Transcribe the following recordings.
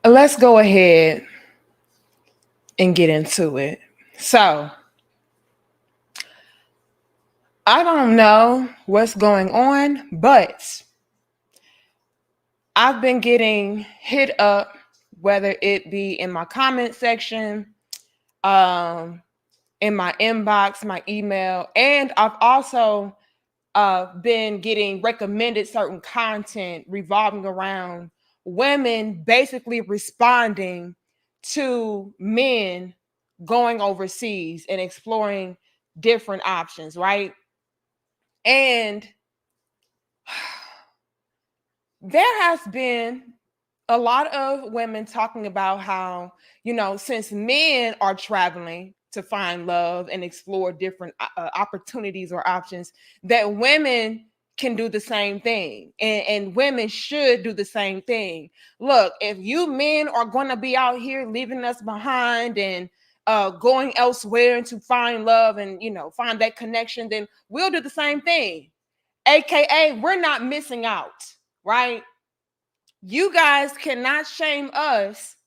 let's go ahead and get into it. So, I don't know what's going on, but I've been getting hit up, whether it be in my comment section, um, in my inbox, my email, and I've also been getting recommended certain content revolving around women basically responding to men going overseas and exploring different options, right? And there has been a lot of women talking about how, since men are traveling to find love and explore different opportunities or options, that women can do the same thing, and women should do the same thing. Look, if you men are going to be out here leaving us behind and going elsewhere and to find love and, find that connection, then we'll do the same thing. AKA, we're not missing out, right? You guys cannot shame us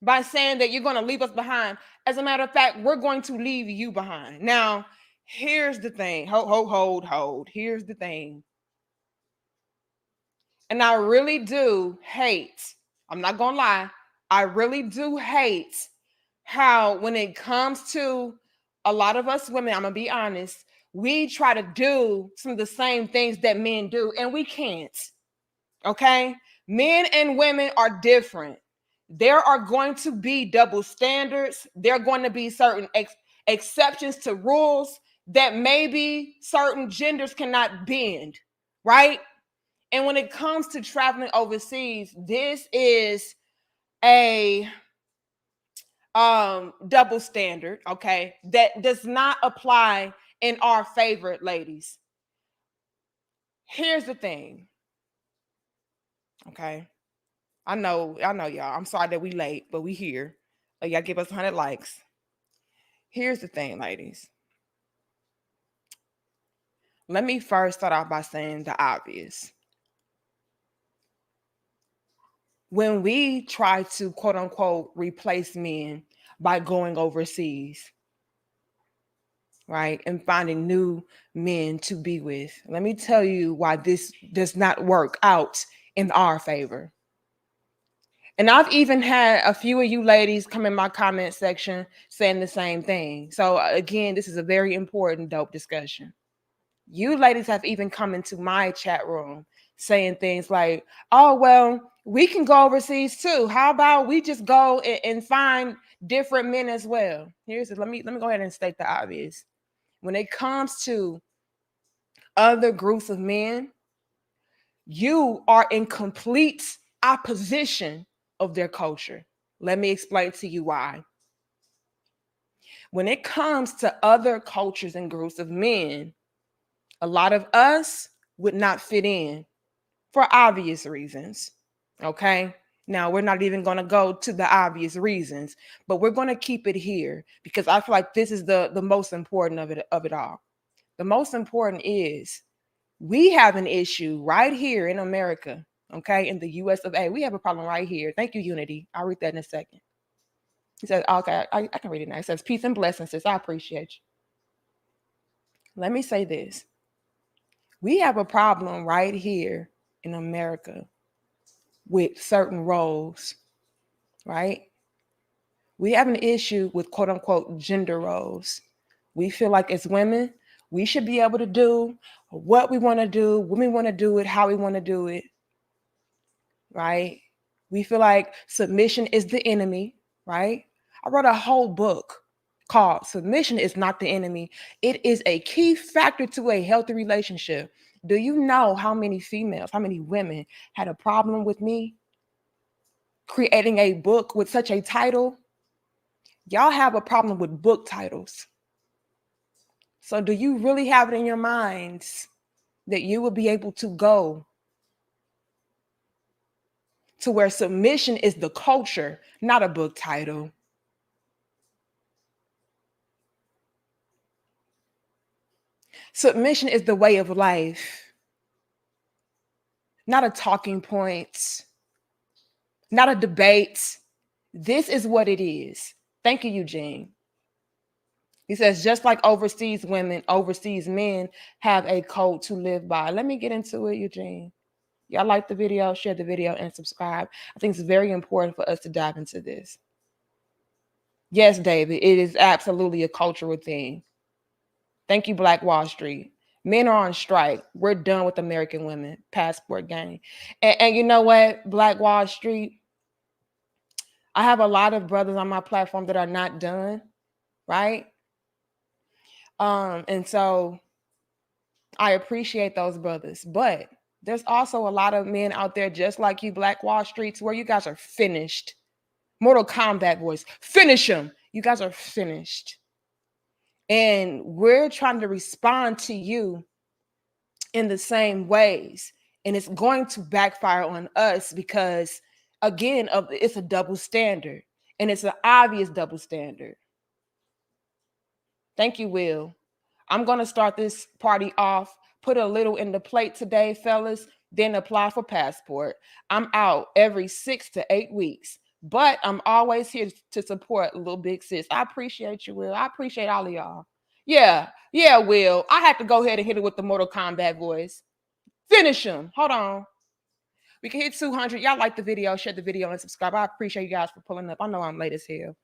by saying that you're going to leave us behind. As a matter of fact, we're going to leave you behind. Now, here's the thing. Hold. Here's the thing. And I really do hate, I'm not going to lie, I really do hate how when it comes to a lot of us women, I'm going to be honest, we try to do some of the same things that men do, and we can't. Okay? Men and women are different. There are going to be double standards. There are going to be certain exceptions to rules that maybe certain genders cannot bend, right? And when it comes to traveling overseas, this is a double standard, okay, that does not apply in our favor, ladies. Here's the thing. Okay. I know, y'all. I'm sorry that we late, but we here. Y'all give us 100 likes. Here's the thing, ladies. Let me first start off by saying the obvious. When we try to, quote unquote, replace men by going overseas, right, and finding new men to be with, let me tell you why this does not work out in our favor. And I've even had a few of you ladies come in my comment section saying the same thing. So again, this is a very important, dope discussion. You ladies have even come into my chat room saying things like, oh, well, we can go overseas too. How about we just go and find different men as well? Here's it. Let me go ahead and state the obvious. When it comes to other groups of men, you are in complete opposition of their culture. Let me explain to you why. When it comes to other cultures and groups of men, a lot of us would not fit in for obvious reasons. Okay. Now, we're not even going to go to the obvious reasons, but we're going to keep it here because I feel like this is the most important of it all. The most important is we have an issue right here in America, okay, in the US of A. We have a problem right here. Thank you, Unity. I'll read that in a second. He says, okay, I can read it now. It says, peace and blessings, sis. I appreciate you. Let me say this. We have a problem right here in America with certain roles, right? We have an issue with quote unquote gender roles. We feel like as women, we should be able to do what we want to do, when we want to do it, how we want to do it, right? We feel like submission is the enemy, right? I wrote a whole book called Submission is Not the Enemy. It is a key factor to a healthy relationship. Do you know how many females, how many women had a problem with me creating a book with such a title? Y'all have a problem with book titles. So do you really have it in your minds that you will be able to go to where submission is the culture, not a book title? Submission is the way of life, not a talking point, not a debate. This is what it is. Thank you, Eugene. He says, just like overseas women, overseas men have a code to live by. Let me get into it, Eugene. Y'all like the video, share the video, and subscribe. I think it's very important for us to dive into this. Yes, David, it is absolutely a cultural thing. Thank you, Black Wall Street. Men are on strike. We're done with American women. Passport gang. And you know what, Black Wall Street? I have a lot of brothers on my platform that are not done, right? And so I appreciate those brothers, but there's also a lot of men out there just like you, Black Wall Streets, where you guys are finished. Mortal Kombat voice, finish them. You guys are finished. And we're trying to respond to you in the same ways. And it's going to backfire on us because, again, it's a double standard. And it's an obvious double standard. Thank you, Will. I'm going to start this party off, put a little in the plate today, fellas, then apply for passport. I'm out every 6 to 8 weeks, but I'm always here to support Little Big Sis. I appreciate you, Will. I appreciate all of y'all. Yeah, Will. I have to go ahead and hit it with the Mortal Kombat voice. Finish him. Hold on. We can hit 200. Y'all like the video, share the video, and subscribe. I appreciate you guys for pulling up. I know I'm late as hell,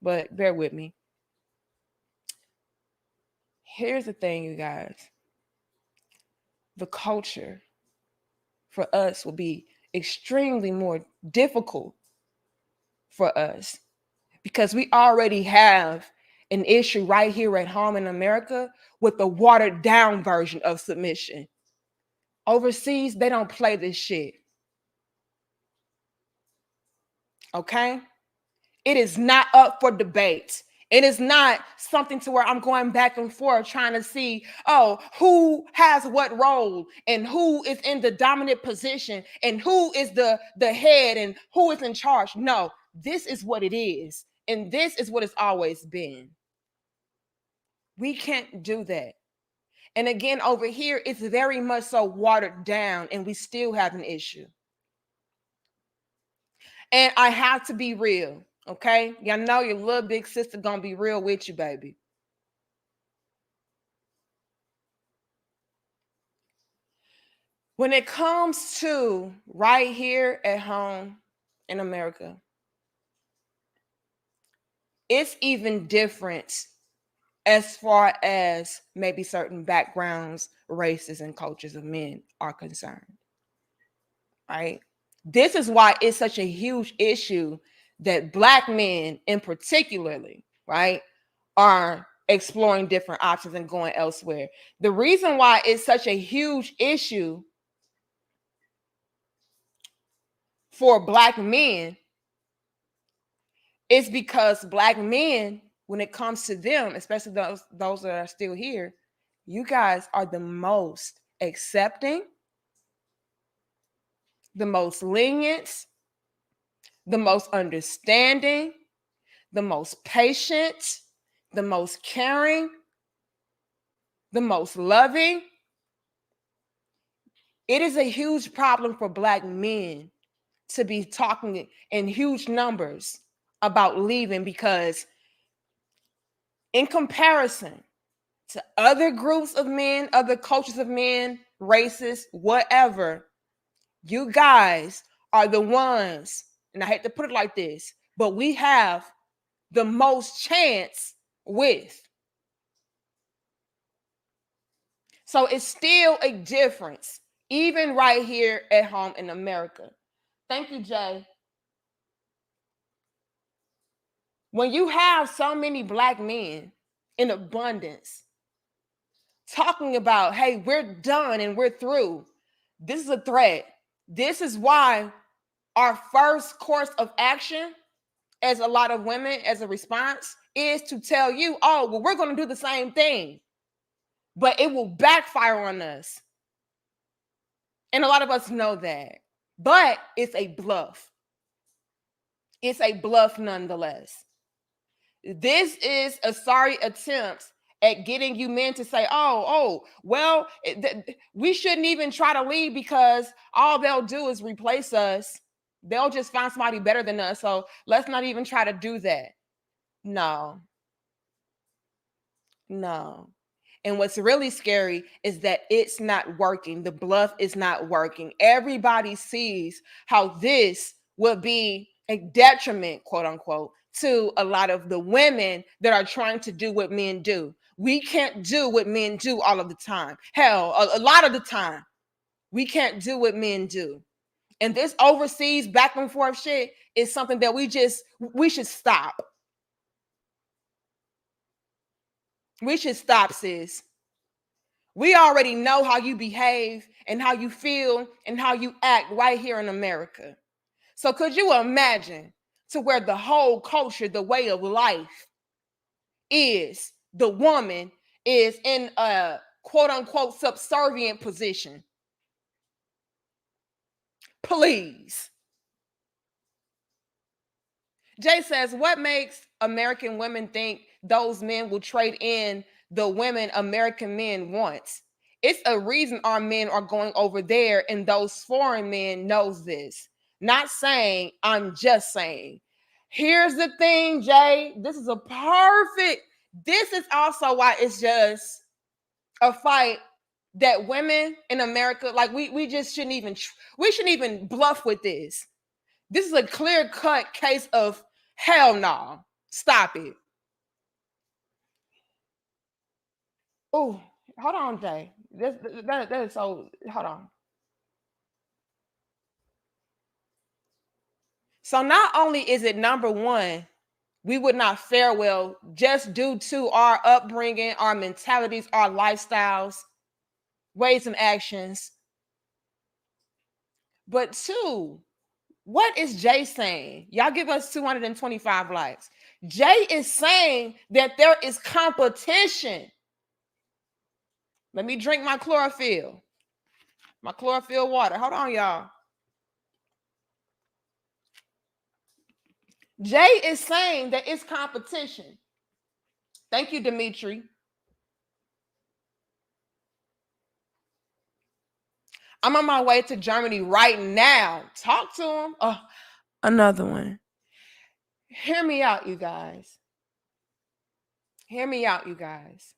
but bear with me. Here's the thing, you guys. The culture for us will be extremely more difficult for us because we already have an issue right here at home in America with the watered down version of submission. Overseas, they don't play this shit. Okay? It is not up for debate. It is not something to where I'm going back and forth trying to see, who has what role and who is in the dominant position and who is the head and who is in charge. No, this is what it is. And this is what it's always been. We can't do that. And again, over here, it's very much so watered down and we still have an issue. And I have to be real. Okay, y'all know your little big sister gonna be real with you, baby. When it comes to right here at home in America, it's even different as far as maybe certain backgrounds, races, and cultures of men are concerned, right? This is why it's such a huge issue that Black men in particularly, right, are exploring different options and going elsewhere. The reason why it's such a huge issue for Black men is because Black men, when it comes to them, especially those that are still here, you guys are the most accepting, the most lenient, the most understanding, the most patient, the most caring, the most loving. It is a huge problem for Black men to be talking in huge numbers about leaving because in comparison to other groups of men, other cultures of men, races, whatever, you guys are the ones, and I hate to put it like this, but we have the most chance with. So it's still a difference, even right here at home in America. Thank you, Jay. When you have so many Black men in abundance talking about, hey, we're done and we're through, this is a threat. This is why our first course of action as a lot of women, as a response, is to tell you, we're going to do the same thing, but it will backfire on us. And a lot of us know that, but it's a bluff. It's a bluff nonetheless. This is a sorry attempt at getting you men to say, we shouldn't even try to leave because all they'll do is replace us. They'll just find somebody better than us. So let's not even try to do that. No, no. And what's really scary is that it's not working. The bluff is not working. Everybody sees how this will be a detriment, quote unquote, to a lot of the women that are trying to do what men do. We can't do what men do all of the time. Hell, a lot of the time, we can't do what men do. And this overseas back and forth shit is something that we should stop. We should stop, sis. We already know how you behave and how you feel and how you act right here in America. So could you imagine to where the whole culture, the way of life is the woman is in a quote unquote subservient position? Please. Jay says, what makes American women think those men will trade in the women American men want? It's a reason our men are going over there, and those foreign men knows this. Not saying, I'm just saying. Here's the thing, Jay. This is this is also why it's just a fight that women in America, like we just shouldn't even bluff with this. This is a clear-cut case of hell no. Stop it. Oh, hold on, Jay. That is so. Hold on. So not only is it number one, we would not fare well just due to our upbringing, our mentalities, our lifestyles, ways and actions. But two, what is Jay saying? Y'all give us 225 likes. Jay is saying that there is competition. Let me drink my chlorophyll water. Hold on, y'all. Jay is saying that it's competition. Thank you, Dimitri. I'm on my way to Germany right now. Talk to him. Oh, another one. Hear me out, you guys. Hear me out, you guys.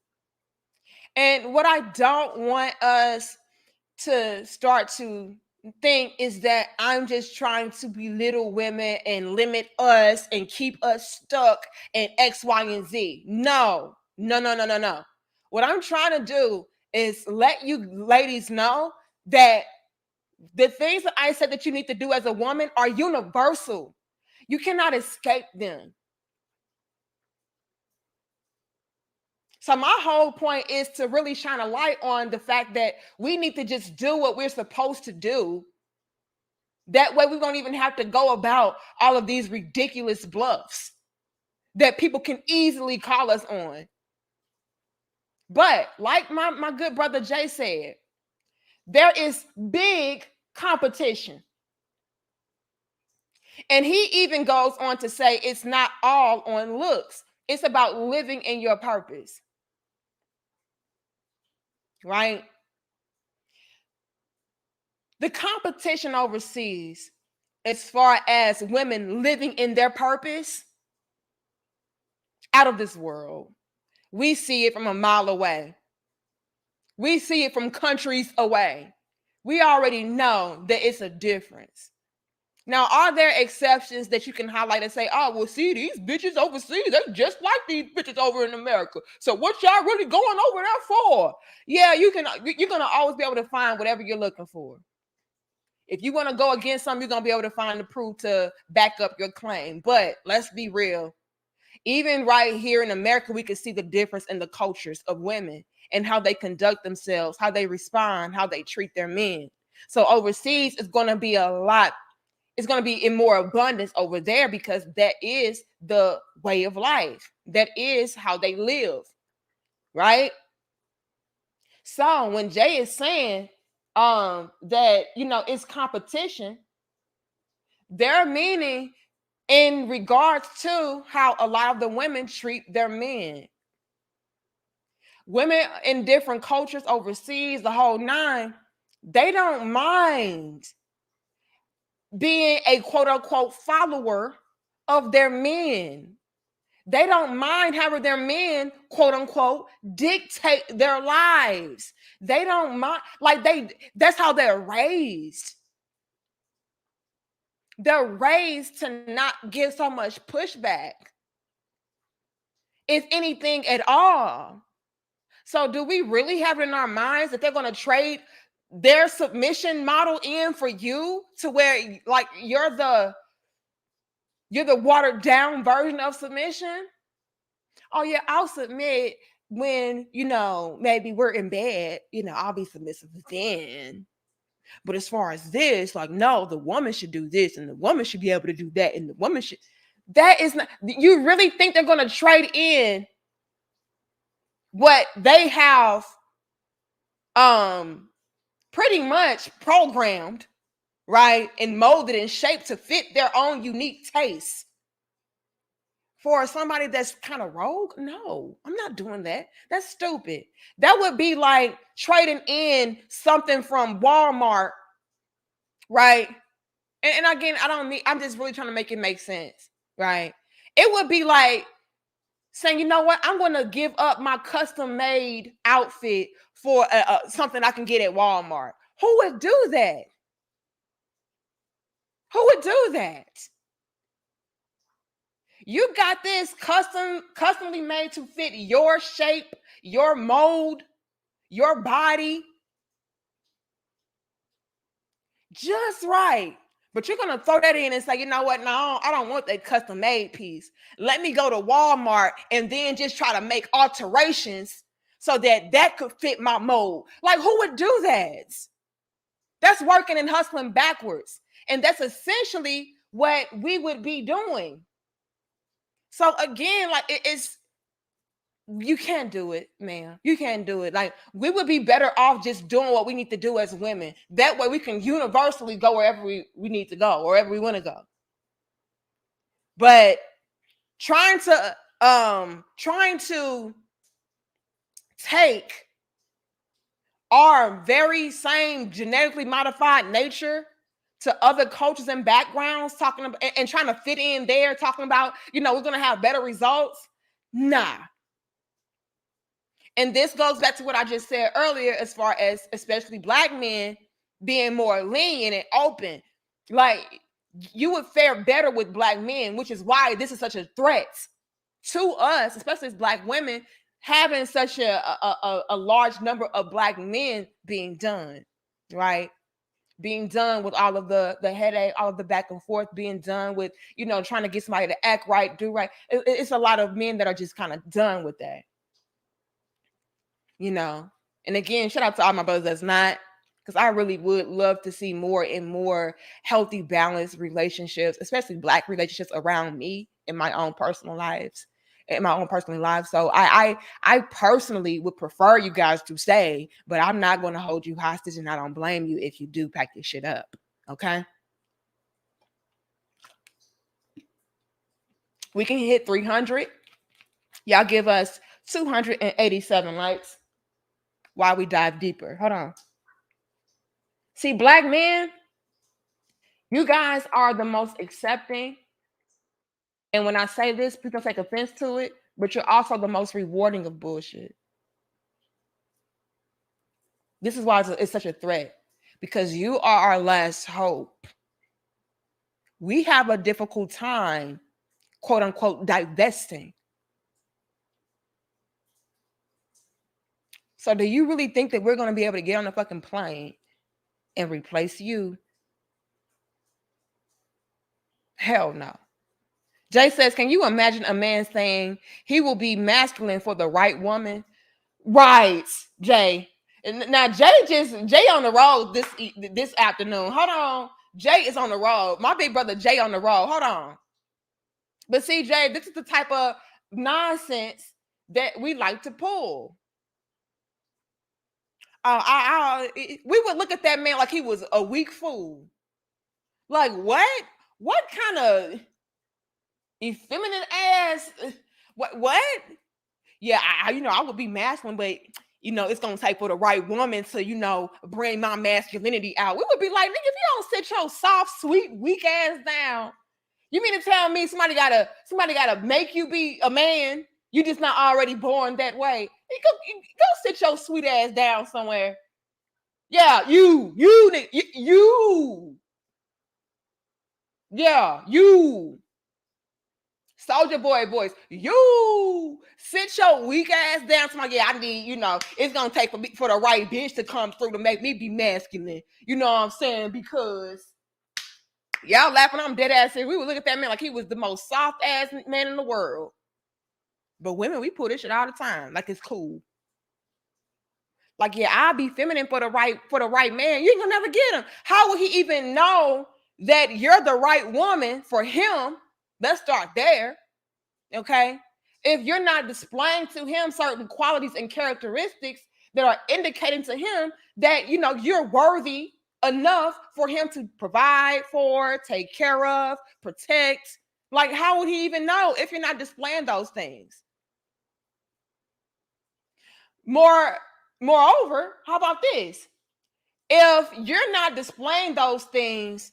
And what I don't want us to start to think is that I'm just trying to belittle women and limit us and keep us stuck in X, Y, and Z. No. What I'm trying to do is let you ladies know that the things that I said that you need to do as a woman are universal. You cannot escape them. So my whole point is to really shine a light on the fact that we need to just do what we're supposed to do. That way we don't even have to go about all of these ridiculous bluffs that people can easily call us on. But like my good brother Jay said, there is big competition. And he even goes on to say it's not all on looks. It's about living in your purpose. Right? The competition overseas, as far as women living in their purpose, out of this world. We see it from a mile away. We see it from countries away. We already know that it's a difference. Now, are there exceptions that you can highlight and say, oh, well, see, these bitches overseas, they're just like these bitches over in America. So what y'all really going over there for? Yeah, you're going to always be able to find whatever you're looking for. If you want to go against something, you're going to be able to find the proof to back up your claim. But let's be real. Even right here in America, we can see the difference in the cultures of women and how they conduct themselves, how they respond, how they treat their men. So overseas, it's going to be a lot. It's going to be in more abundance over there because that is the way of life. That is how they live, right? So when Jay is saying that, it's competition, they're meaning in regards to how a lot of the women treat their men. Women in different cultures overseas, the whole nine, they don't mind being a quote unquote follower of their men. They don't mind having their men, quote unquote, dictate their lives. They don't mind, like that's how they're raised. They're raised to not give so much pushback, if anything at all. So do we really have it in our minds that they're going to trade their submission model in for you, to where like you're the watered down version of submission? Oh yeah, I'll submit when, maybe we're in bed, I'll be submissive then. But as far as this, like, no, the woman should do this and the woman should be able to do that and the woman should. That is not, you really think they're going to trade in what they have pretty much programmed, right, and molded and shaped to fit their own unique tastes for somebody that's kind of rogue? No, I'm not doing that. That's stupid. That would be like trading in something from Walmart, right? And again, I'm just really trying to make it make sense, right? It would be like saying, you know what, I'm going to give up my custom made outfit for something I can get at Walmart. Who would do that? Who would do that? You got this customly made to fit your shape, your mold, your body, just right. But you're going to throw that in and say, you know what? No, I don't want that custom made piece. Let me go to Walmart and then just try to make alterations so that could fit my mold. Like, who would do that? That's working and hustling backwards. And that's essentially what we would be doing. So again, like it's, you can't do it, man. You can't do it. Like, we would be better off just doing what we need to do as women. That way we can universally go wherever we need to go, wherever we want to go. But trying to take our very same genetically modified nature to other cultures and backgrounds, talking about and trying to fit in there, talking about, we're going to have better results. Nah. And this goes back to what I just said earlier, as far as especially Black men being more lenient and open. Like, you would fare better with Black men, which is why this is such a threat to us, especially as Black women, having such a large number of Black men being done, right? Being done with all of the headache, all of the back and forth, being done with, trying to get somebody to act right, do right. It's a lot of men that are just kind of done with that. And again, shout out to all my brothers that's not, because I really would love to see more and more healthy, balanced relationships, especially Black relationships around me in my own personal lives. So I personally would prefer you guys to stay, but I'm not going to hold you hostage, and I don't blame you if you do pack your shit up. Okay. We can hit 300. Y'all give us 287 likes while we dive deeper. Hold on. See, Black men, you guys are the most accepting. And when I say this, people take offense to it, but you're also the most rewarding of bullshit. This is why it's such a threat, because you are our last hope. We have a difficult time, quote unquote, divesting. So do you really think that we're going to be able to get on a fucking plane and replace you? Hell no. Jay says, can you imagine a man saying he will be masculine for the right woman? Right, Jay. Now Jay on the road this afternoon. Hold on. Jay is on the road. My big brother Jay on the road. Hold on. But see, Jay, this is the type of nonsense that we like to pull. We would look at that man like he was a weak fool. Like, what? What kind of effeminate ass? What? Yeah, I would be masculine, but it's gonna take for the right woman to, bring my masculinity out. We would be like, nigga, if you don't sit your soft, sweet, weak ass down, you mean to tell me somebody gotta make you be a man? You just not already born that way. You go sit your sweet ass down somewhere. Yeah, you. Yeah, you. Soldier boy voice. You sit your weak ass down. Somebody, yeah, I need, it's gonna take for the right bitch to come through to make me be masculine. You know what I'm saying? Because y'all laughing, I'm dead ass serious. We would look at that man like he was the most soft ass man in the world. But women, we pull this shit all the time, like it's cool. Like, yeah, I'll be feminine for the right man. You ain't gonna never get him. How would he even know that you're the right woman for him? Let's start there. Okay. If you're not displaying to him certain qualities and characteristics that are indicating to him that, you're worthy enough for him to provide for, take care of, protect, like, how would he even know if you're not displaying those things? Moreover, how about this? If you're not displaying those things,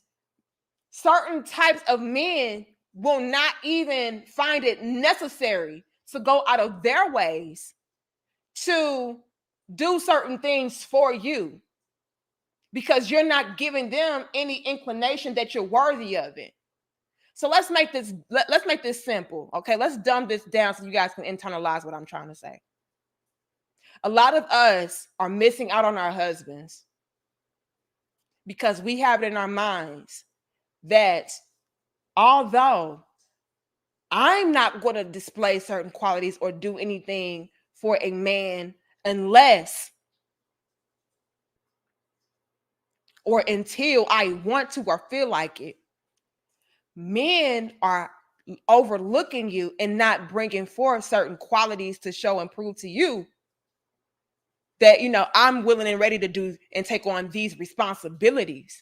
certain types of men will not even find it necessary to go out of their ways to do certain things for you because you're not giving them any inclination that you're worthy of it. So let's make this simple, okay? Let's dumb this down so you guys can internalize what I'm trying to say. A lot of us are missing out on our husbands because we have it in our minds that although I'm not going to display certain qualities or do anything for a man unless or until I want to or feel like it, men are overlooking you and not bringing forth certain qualities to show and prove to you that, I'm willing and ready to do and take on these responsibilities,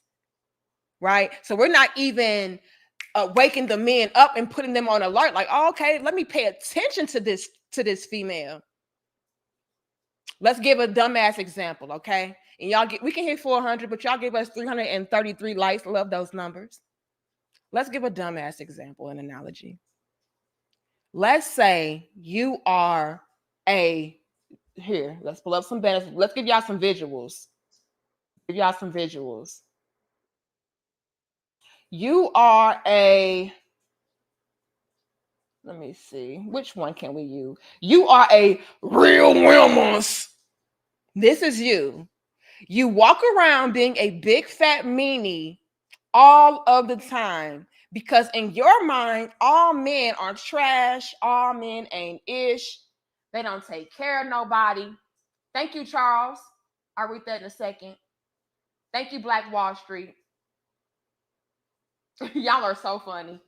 right? So we're not even waking the men up and putting them on alert, like, oh, okay, let me pay attention to this female. Let's give a dumbass example, okay? And we can hit 400, but y'all give us 333 likes. Love those numbers. Let's give a dumbass example, an analogy. Let's say you are let's pull up some benefits. Let's give y'all some visuals. You are let me see, which one can we use? You are a real woman. This is you. You walk around being a big fat meanie all of the time because in your mind, all men are trash. All men ain't ish. They don't take care of nobody. Thank you, Charles. I'll read that in a second. Thank you, Black Wall Street. Y'all are so funny.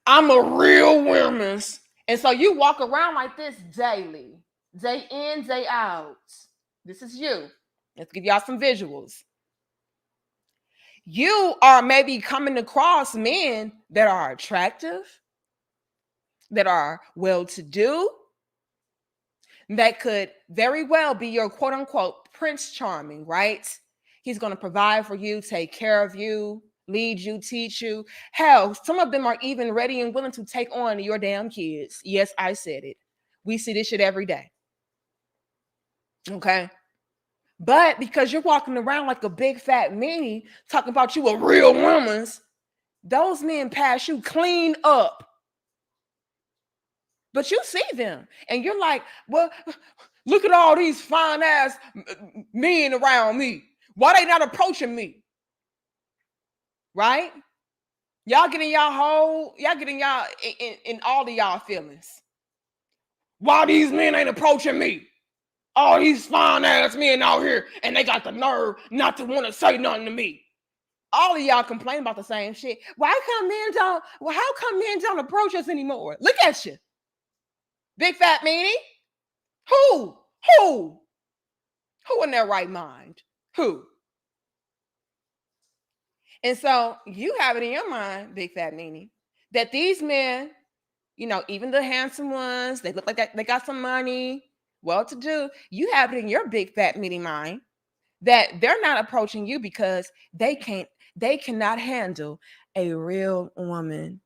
I'm a real woman. And so you walk around like this daily, day in, day out. This is you. Let's give y'all some visuals. You are maybe coming across men that are attractive, that are well-to-do, that could very well be your quote-unquote Prince Charming, right? He's going to provide for you, take care of you, lead you, teach you. Hell, some of them are even ready and willing to take on your damn kids. Yes, I said it. We see this shit every day. Okay? But because you're walking around like a big fat meanie, talking about you a real woman, those men pass you clean up. But you see them and you're like, well, look at all these fine ass men around me. Why they not approaching me? Right? Y'all getting y'all in all of y'all feelings. Why these men ain't approaching me? All these fine ass men out here and they got the nerve not to want to say nothing to me. All of y'all complain about the same shit. How come men don't approach us anymore? Look at you. Big fat meanie. Who in their right mind? Who? And so you have it in your mind, big fat meanie, that these men, even the handsome ones, they look like that, they got some money, well-to-do, you have it in your big fat meaty mind that they're not approaching you because they cannot handle a real woman.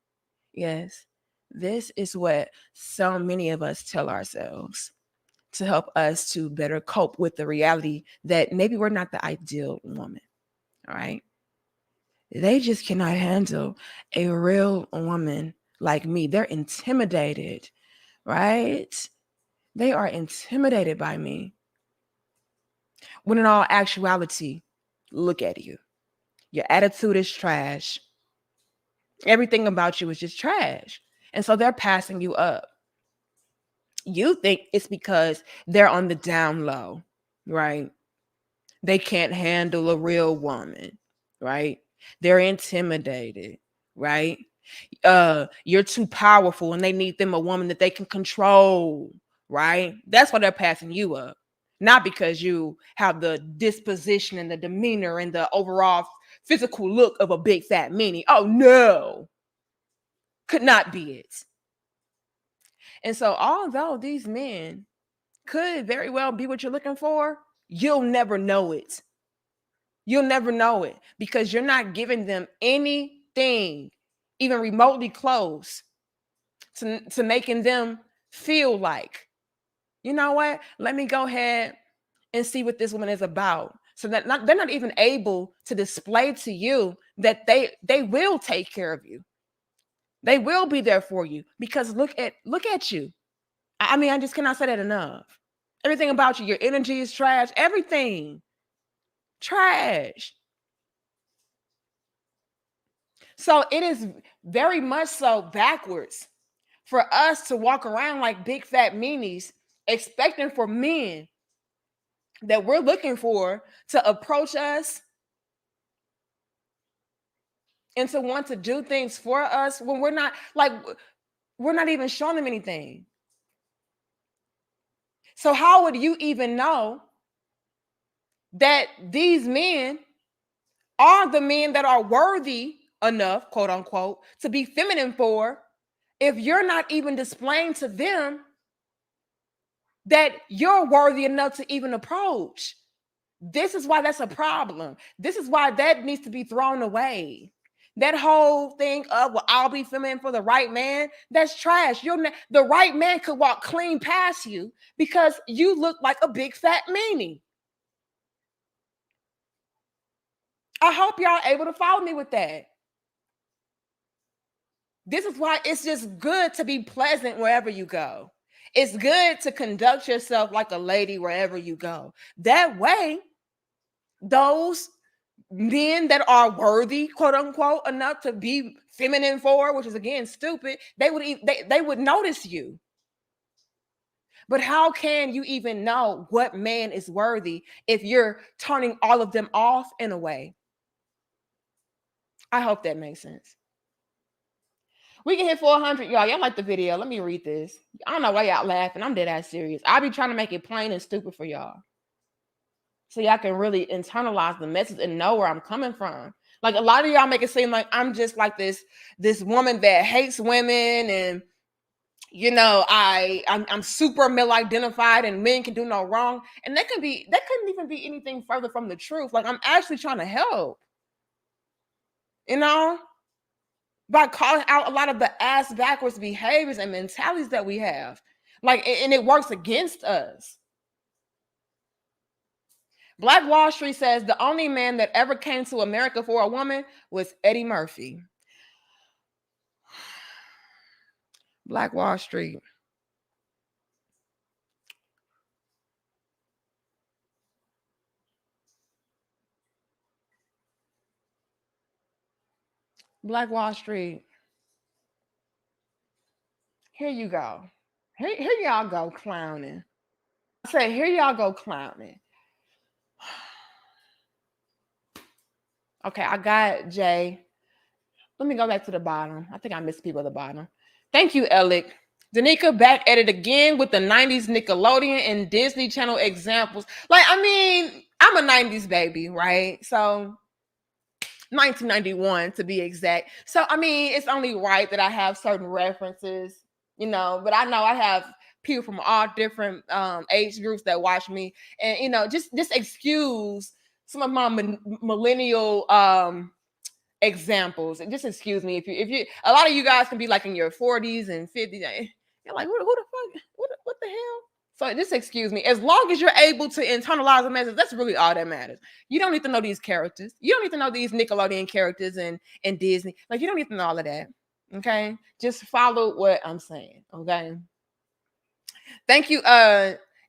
Yes, this is what so many of us tell ourselves to help us to better cope with the reality that maybe we're not the ideal woman. All right. They just cannot handle a real woman like me. They're intimidated, right? They are intimidated by me. When in all actuality, look at you. Your attitude is trash. Everything about you is just trash. And so they're passing you up. You think it's because they're on the down low, right? They can't handle a real woman, right? They're intimidated, right? You're too powerful and they need them a woman that they can control, right? That's why they're passing you up. Not because you have the disposition and the demeanor and the overall physical look of a big fat meanie. Oh no, could not be it. And so, although these men could very well be what you're looking for, you'll never know it. You'll never know it because you're not giving them anything, even remotely close to making them feel like, you know what? Let me go ahead and see what this woman is about. So that they're not even able to display to you that they will take care of you. They will be there for you because look at you. I mean, I just cannot say that enough. Everything about you, your energy is trash. Everything trash. So it is very much so backwards for us to walk around like big fat meanies, expecting for men that we're looking for to approach us and to want to do things for us when we're not even showing them anything. So how would you even know that these men are the men that are worthy enough, quote unquote, to be feminine for, if you're not even displaying to them that you're worthy enough to even approach? This is why that's a problem. This is why that needs to be thrown away. That whole thing of, well, I'll be feminine for the right man, that's trash. The right man could walk clean past you because you look like a big fat meanie. I hope y'all able to follow me with that. This is why it's just good to be pleasant wherever you go. It's good to conduct yourself like a lady wherever you go. That way, those men that are worthy, quote unquote, enough to be feminine for, which is again stupid, they would notice you. But how can you even know what man is worthy if you're turning all of them off in a way? I hope that makes sense. We can hit 400, y'all. Y'all like the video. Let me read this. I don't know why y'all laughing. I'm dead ass serious. I be trying to make it plain and stupid for y'all, so y'all can really internalize the message and know where I'm coming from. Like a lot of y'all make it seem like I'm just like this woman that hates women, and you know I'm super male identified and men can do no wrong, and that couldn't even be anything further from the truth. Like I'm actually trying to help, you know, by calling out a lot of the ass backwards behaviors and mentalities that we have. Like, and it works against us. Black Wall Street says the only man that ever came to America for a woman was Eddie Murphy. Black Wall Street. Black Wall Street. Here you go. Here y'all go clowning. I say, here y'all go clowning. Okay, I got Jay. Let me go back to the bottom. I think I missed people at the bottom. Thank you, Alec. Danica back at it again with the 90s Nickelodeon and Disney Channel examples. Like, I mean, I'm a 90s baby, right? So 1991 to be exact. So, I mean, it's only right that I have certain references, you know, but I know I have people from all different age groups that watch me, and just excuse some of my millennial examples, and just excuse me if you a lot of you guys can be like in your 40s and 50s. You're like, who the fuck, what the hell? So just excuse me. As long as you're able to internalize the message, that's really all that matters. You don't need to know these characters. You don't need to know these Nickelodeon characters and Disney. Like, you don't need to know all of that. Okay, just follow what I'm saying. Okay. Thank you.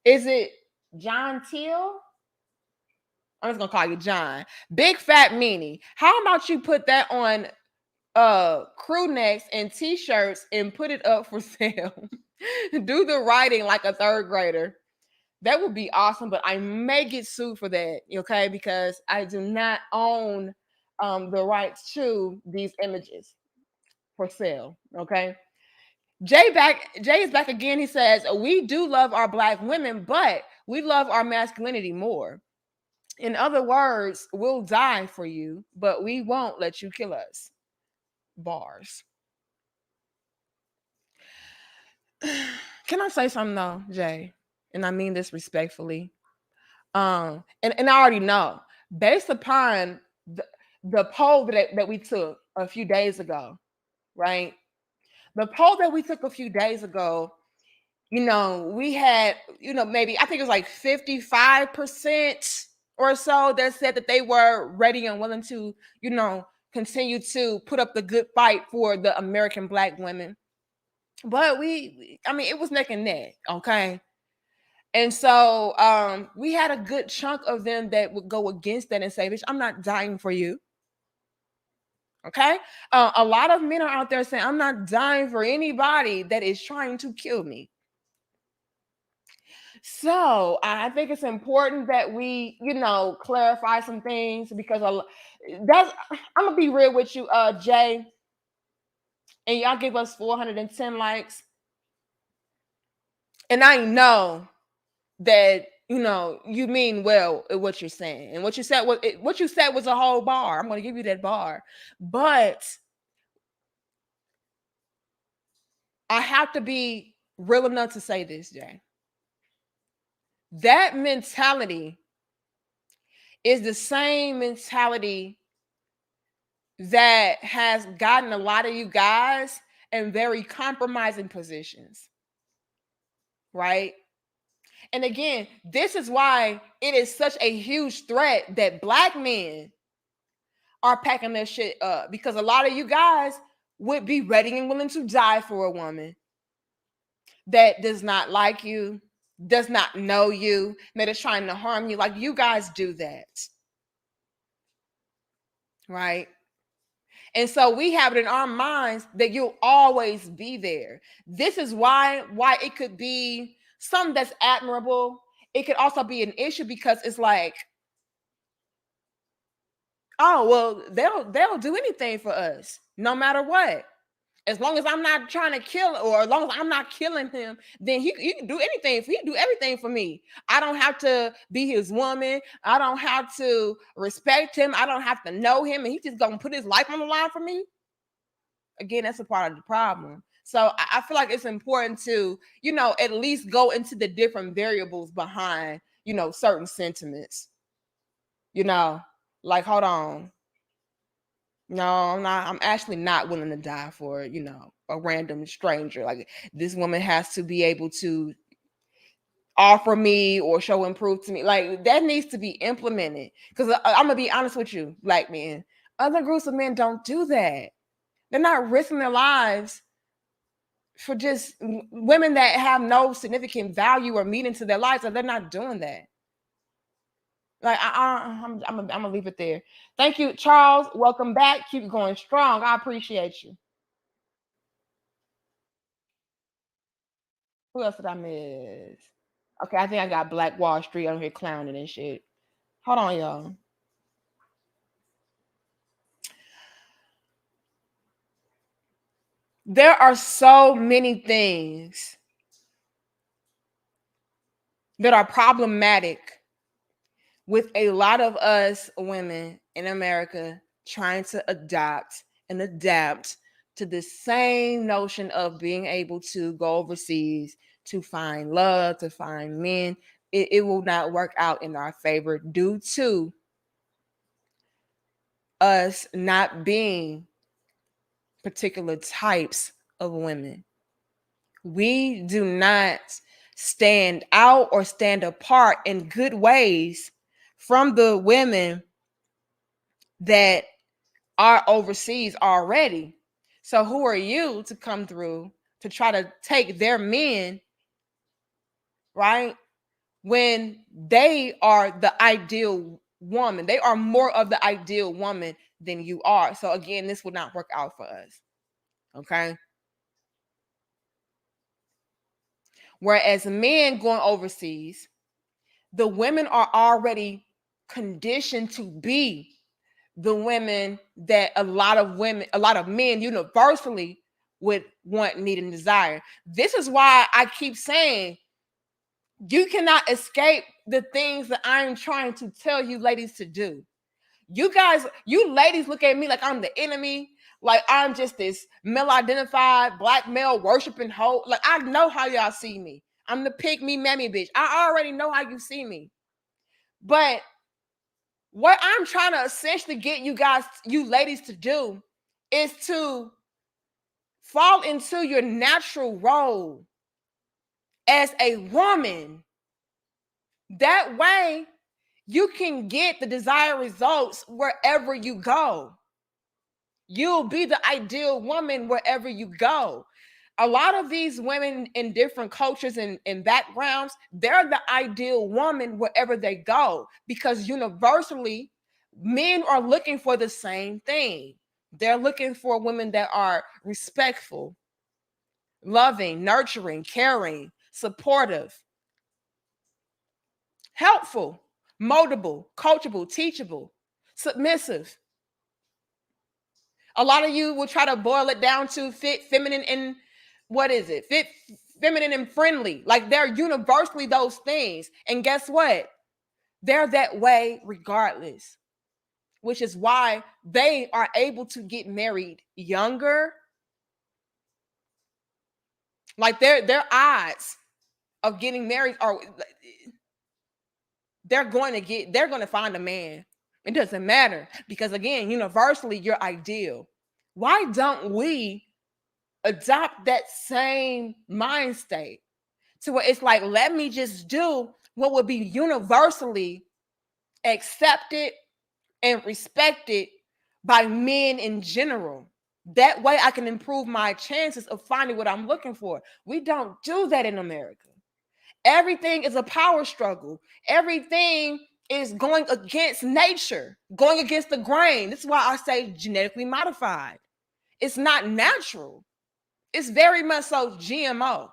Is it John Teal? I'm just gonna call you John. Big fat meanie. How about you put that on crew necks and t-shirts and put it up for sale? Do the writing like a third grader. That would be awesome, but I may get sued for that, okay? Because I do not own the rights to these images for sale, okay? Jay is back again. He says, we do love our Black women, but we love our masculinity more. In other words, we'll die for you, but we won't let you kill us. Bars. Can I say something though, Jay? And I mean this respectfully. And I already know, based upon the poll that we took a few days ago, right? The poll that we took a few days ago, we had, maybe I think it was like 55% or so that said that they were ready and willing to, continue to put up the good fight for the American Black women. But it was neck and neck, okay? And so we had a good chunk of them that would go against that and say, bitch, I'm not dying for you. Okay? A lot of men are out there saying, I'm not dying for anybody that is trying to kill me. So I think it's important that we, clarify some things, because I'm gonna be real with you, Jay, and y'all give us 410 likes, and I know that you mean well at what you're saying, and what you said was a whole bar. I'm gonna give you that bar, but I have to be real enough to say this, Jay. That mentality is the same mentality that has gotten a lot of you guys in very compromising positions, right? And again, this is why it is such a huge threat that Black men are packing their shit up, because a lot of you guys would be ready and willing to die for a woman that does not like you, does not know you, that is trying to harm you. Like, you guys do that, right? And so we have it in our minds that you'll always be there. This is why it could be something that's admirable. It could also be an issue, because it's like, oh, well, they'll do anything for us, no matter what. As long as I'm not trying to kill, or as long as I'm not killing him, then he can do anything. He can do everything for me. I don't have to be his woman. I don't have to respect him. I don't have to know him, and he's just gonna put his life on the line for me. Again, that's a part of the problem. So I feel like it's important to, at least go into the different variables behind, certain sentiments. Like, hold on. No, I'm not. I'm actually not willing to die for, a random stranger. Like, this woman has to be able to offer me or show improve to me. Like, that needs to be implemented. Because I'm gonna be honest with you, Black men. Other groups of men don't do that. They're not risking their lives for just women that have no significant value or meaning to their lives. So they're not doing that. Like, I'm gonna leave it there. Thank you, Charles. Welcome back. Keep going strong. I appreciate you. Who else did I miss? Okay, I think I got Black Wall Street on here clowning and shit. Hold on, y'all. There are so many things that are problematic with a lot of us women in America trying to adopt and adapt to the same notion of being able to go overseas to find love, to find men, it will not work out in our favor due to us not being particular types of women. We do not stand out or stand apart in good ways from the women that are overseas already. So who are you to come through to try to take their men, right? When they are the ideal woman, they are more of the ideal woman than you are. So again, this would not work out for us. Okay. Whereas men going overseas, the women are already conditioned to be the women that a lot of men universally would want, need, and desire. This is why I keep saying you cannot escape the things that I'm trying to tell you ladies to do. You guys, you ladies look at me like I'm the enemy, like I'm just this male-identified black male worshiping hoe. Like I know how y'all see me. I'm the pick me mammy bitch. I already know how you see me. But what I'm trying to essentially get you guys, you ladies, to do is to fall into your natural role as a woman. That way, you can get the desired results wherever you go. You'll be the ideal woman wherever you go. A lot of these women in different cultures and backgrounds, they're the ideal woman wherever they go because universally, men are looking for the same thing. They're looking for women that are respectful, loving, nurturing, caring, supportive, helpful, moldable, coachable, teachable, submissive. A lot of you will try to boil it down to fit, feminine, and what is it? Fit, feminine, and friendly. Like they're universally those things. And guess what? They're that way regardless, which is why they are able to get married younger. Like their odds of getting married are they're going to find a man. It doesn't matter because again, universally, you're ideal. Why don't we adopt that same mind state to where it's like, let me just do what would be universally accepted and respected by men in general. That way I can improve my chances of finding what I'm looking for. We don't do that in America. Everything is a power struggle. Everything is going against nature, going against the grain. This is why I say genetically modified. It's not natural. It's very much so GMO,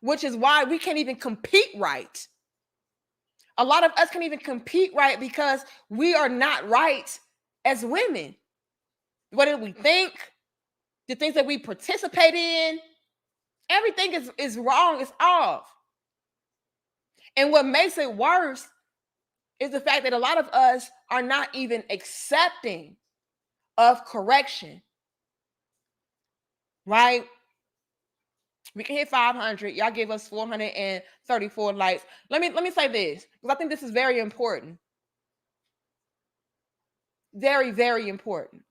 which is why we can't even compete right. A lot of us can't even compete right because we are not right as women. What do we think? The things that we participate in, everything is wrong, it's off. And what makes it worse is the fact that a lot of us are not even accepting of correction, right? We can hit 500. Y'all give us 434 likes. Let me say this because I think this is very important. Very, very important.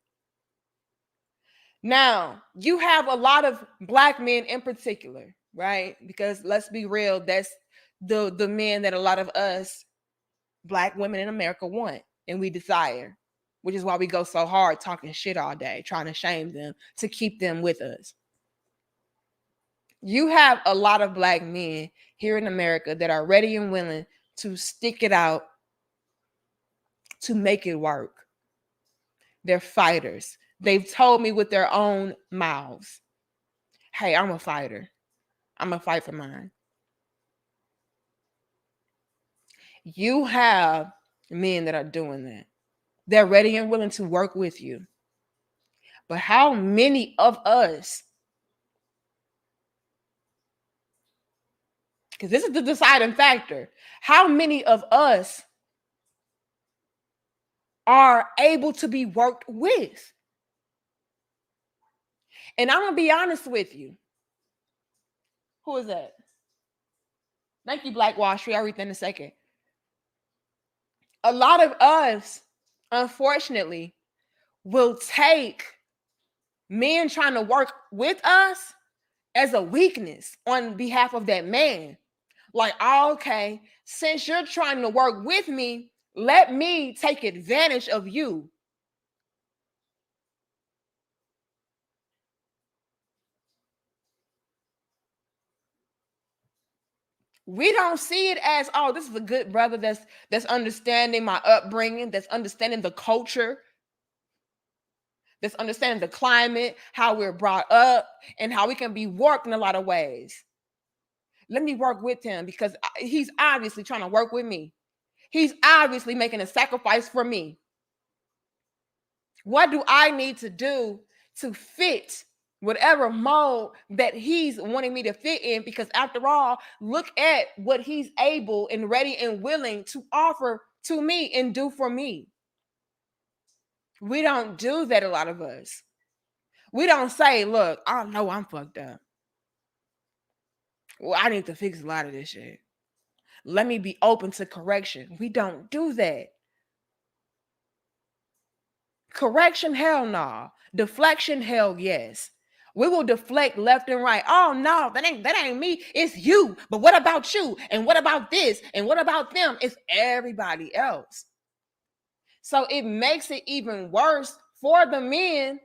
Now, you have a lot of black men in particular, right? Because let's be real, that's the men that a lot of us black women in America want and we desire, which is why we go so hard talking shit all day, trying to shame them to keep them with us. You have a lot of black men here in America that are ready and willing to stick it out to make it work. They're fighters. They've told me with their own mouths, hey, I'm a fighter. I'm gonna fight for mine. You have men that are doing that. They're ready and willing to work with you. But how many of us, because this is the deciding factor, how many of us are able to be worked with? And I'm gonna be honest with you. Who is that? Thank you, Black Wall Street. I'll read that in a second. A lot of us, unfortunately, will take men trying to work with us as a weakness on behalf of that man. Like, oh, okay, since you're trying to work with me, let me take advantage of you. We don't see it as, oh, this is a good brother that's understanding my upbringing, that's understanding the culture, that's understanding the climate, how we're brought up, and how we can be warped in a lot of ways. Let me work with him because he's obviously trying to work with me. He's obviously making a sacrifice for me. What do I need to do to fit whatever mode that he's wanting me to fit in? Because after all, look at what he's able and ready and willing to offer to me and do for me. We don't do that, a lot of us. We don't say, look, I know I'm fucked up. Well, I need to fix a lot of this shit. Let me be open to correction. We don't do that. Correction, hell no. Deflection, hell yes. We will deflect left and right. Oh no, that ain't me. It's you. But what about you? And what about this? And what about them? It's everybody else. So it makes it even worse for the men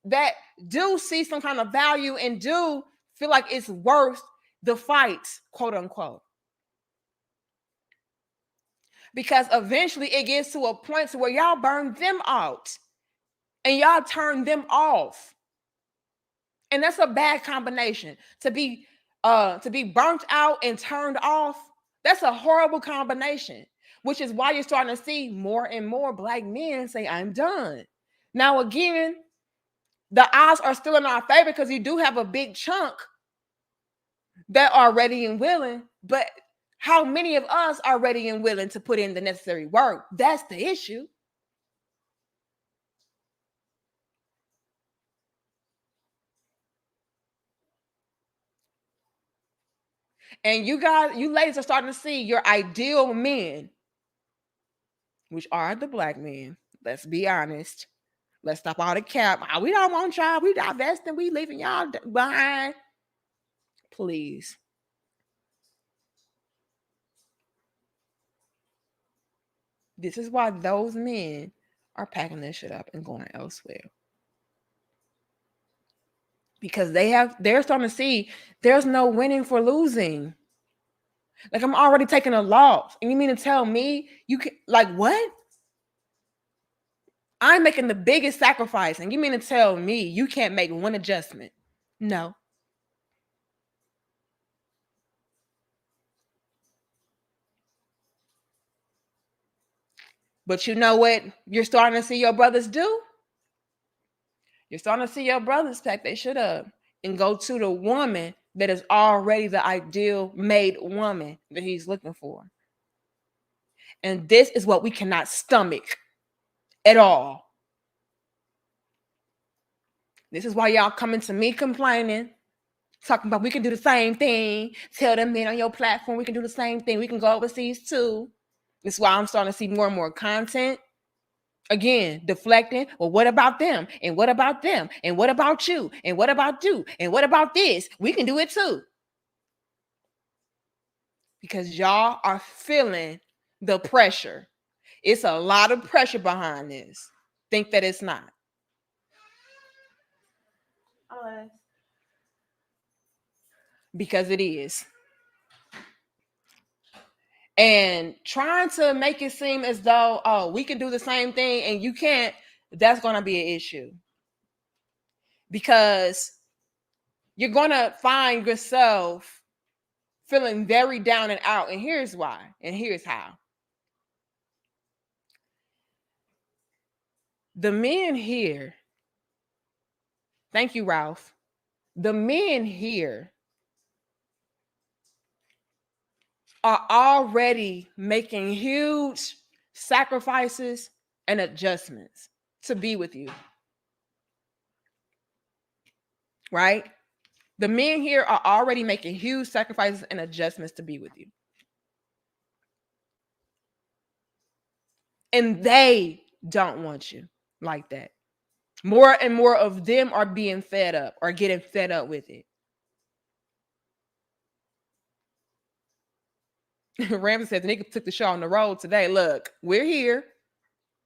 that do see some kind of value and do feel like it's worth the fight, quote unquote. Because eventually it gets to a point to where y'all burn them out and y'all turn them off. And that's a bad combination. To be burnt out and turned off, that's a horrible combination, which is why you're starting to see more and more Black men say, I'm done. Now, again, the odds are still in our favor because you do have a big chunk that are ready and willing, but how many of us are ready and willing to put in the necessary work? That's the issue. And you guys, you ladies are starting to see your ideal men, which are the Black men. Let's be honest. Let's stop all the cap. We don't want y'all. We divesting. We leaving y'all behind. Please. This is why those men are packing this shit up and going elsewhere. Because they're starting to see there's no winning for losing. Like, I'm already taking a loss. And you mean to tell me you can, like, what? I'm making the biggest sacrifice. And you mean to tell me you can't make one adjustment? No. But you know what you're starting to see your brothers do? You're starting to see your brothers pack their shit up and go to the woman that is already the ideal made woman that he's looking for. And this is what we cannot stomach at all. This is why y'all coming to me complaining, talking about we can do the same thing. Tell them men on your platform we can do the same thing. We can go overseas too. This is why I'm starting to see more and more content. Again, deflecting. Well, what about them? And what about them? And what about you? And what about you? And what about this? We can do it too. Because y'all are feeling the pressure. It's a lot of pressure behind this. Think that it's not. Because it is. And trying to make it seem as though, oh, we can do the same thing and you can't, that's going to be an issue. Because you're going to find yourself feeling very down and out. And here's why. And here's how. The men here, thank you, Ralph. The men here are already making huge sacrifices and adjustments to be with you. Right? The men here are already making huge sacrifices and adjustments to be with you. And they don't want you like that. More and more of them are being fed up or getting fed up with it. Ramsey says the nigga took the show on the road today. Look, we're here.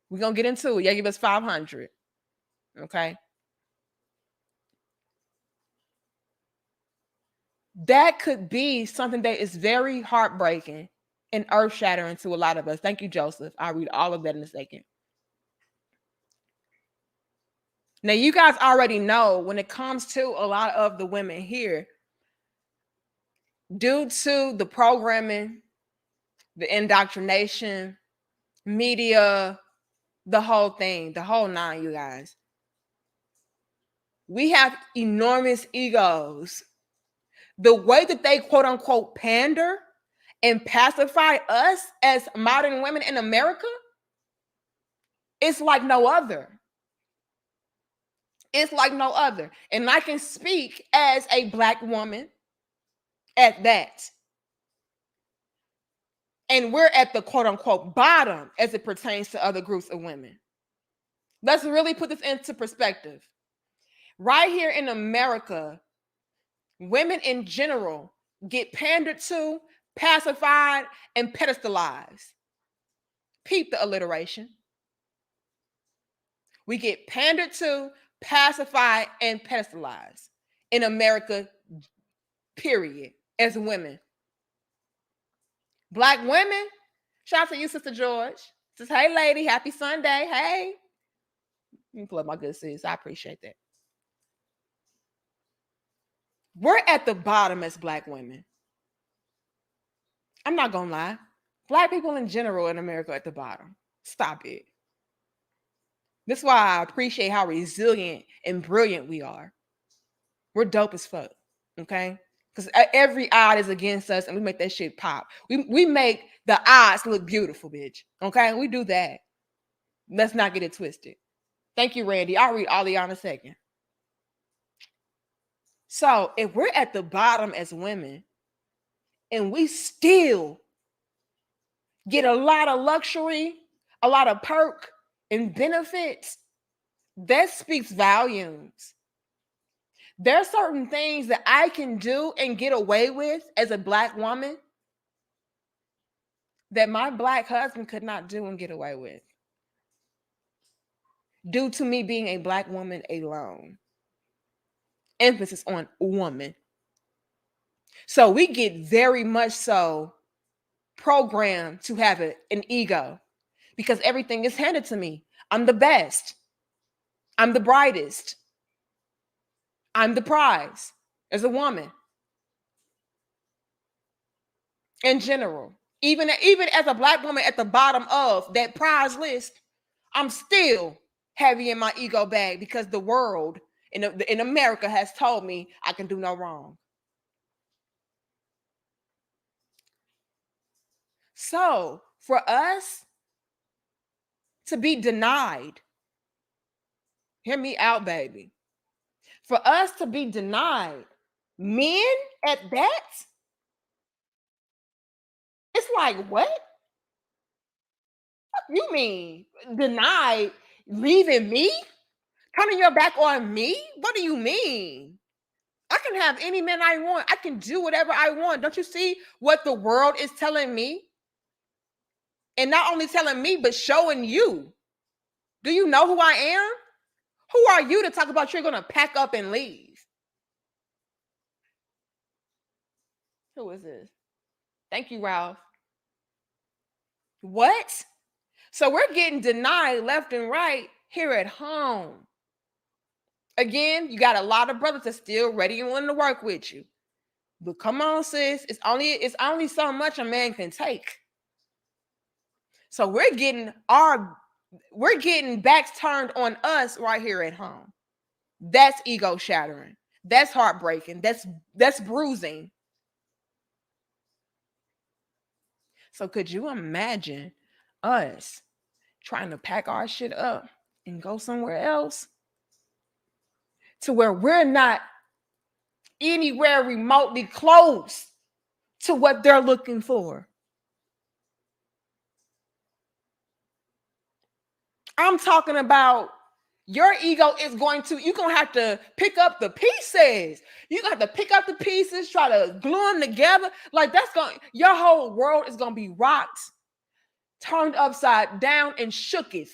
We're going to get into it. Y'all give us 500. Okay. That could be something that is very heartbreaking and earth-shattering to a lot of us. Thank you, Joseph. I'll read all of that in a second. Now, you guys already know when it comes to a lot of the women here, due to the programming, the indoctrination, media, the whole thing, the whole nine, you guys, we have enormous egos. The way that they quote unquote pander and pacify us as modern women in America, it's like no other. It's like no other. And I can speak as a Black woman at that. And we're at the quote unquote bottom as it pertains to other groups of women. Let's really put this into perspective. Right here in America, women in general get pandered to, pacified, and pedestalized. Peep the alliteration. We get pandered to, pacified, and pedestalized in America, period, as women. Black women, shout out to you, Sister George. Says, hey, lady, happy Sunday. Hey. You can pull up my good sis. I appreciate that. We're at the bottom as Black women. I'm not going to lie. Black people in general in America are at the bottom. Stop it. This is why I appreciate how resilient and brilliant we are. We're dope as fuck, okay? Because every odd is against us and we make that shit pop. We make the odds look beautiful, bitch, okay? We do that. Let's not get it twisted. Thank you, Randy. I'll read all of y'all in a second. So if we're at the bottom as women and we still get a lot of luxury, a lot of perk and benefits, that speaks volumes. There are certain things that I can do and get away with as a Black woman that my Black husband could not do and get away with, due to me being a Black woman alone. Emphasis on woman. So we get very much so programmed to have an ego because everything is handed to me. I'm the best. I'm the brightest. I'm the prize as a woman. In general, even as a Black woman at the bottom of that prize list, I'm still heavy in my ego bag because the world in America has told me I can do no wrong. So for us to be denied, hear me out, baby. For us to be denied men at that, it's like, what? What you mean denied leaving me? Turning your back on me? What do you mean? I can have any man I want. I can do whatever I want. Don't you see what the world is telling me? And not only telling me, but showing you. Do you know who I am? Who are you to talk about you're going to pack up and leave? Who is this? Thank you, Ralph. What? So we're getting denied left and right here at home. Again, you got a lot of brothers that's still ready and willing to work with you. But come on, sis. It's only so much a man can take. So we're getting backs turned on us right here at home. That's ego shattering. That's heartbreaking. That's bruising. So could you imagine us trying to pack our shit up and go somewhere else to where we're not anywhere remotely close to what they're looking for. I'm talking about your ego is you're going to have to pick up the pieces. You're going to have to pick up the pieces, try to glue them together. Like your whole world is going to be rocked, turned upside down, and shooketh.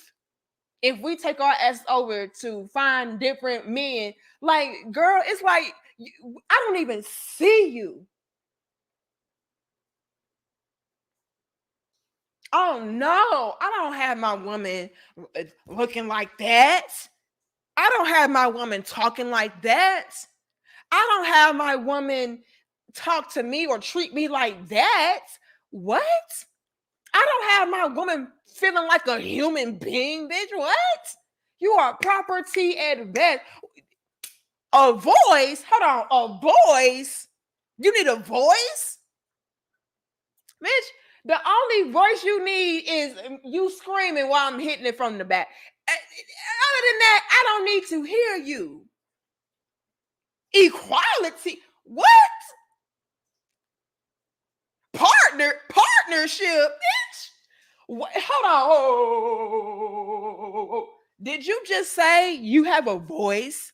If we take our ass over to find different men, like, girl, it's like, I don't even see you. Oh no, I don't have my woman looking like that. I don't have my woman talking like that. I don't have my woman talk to me or treat me like that. What? I don't have my woman feeling like a human being, bitch. What? You are property at best. A voice? Hold on. A voice? You need a voice? Bitch, the only voice you need is you screaming while I'm hitting it from the back. Other than that, I don't need to hear you. Equality? What? Partnership, bitch. What? Hold on. Did you just say you have a voice?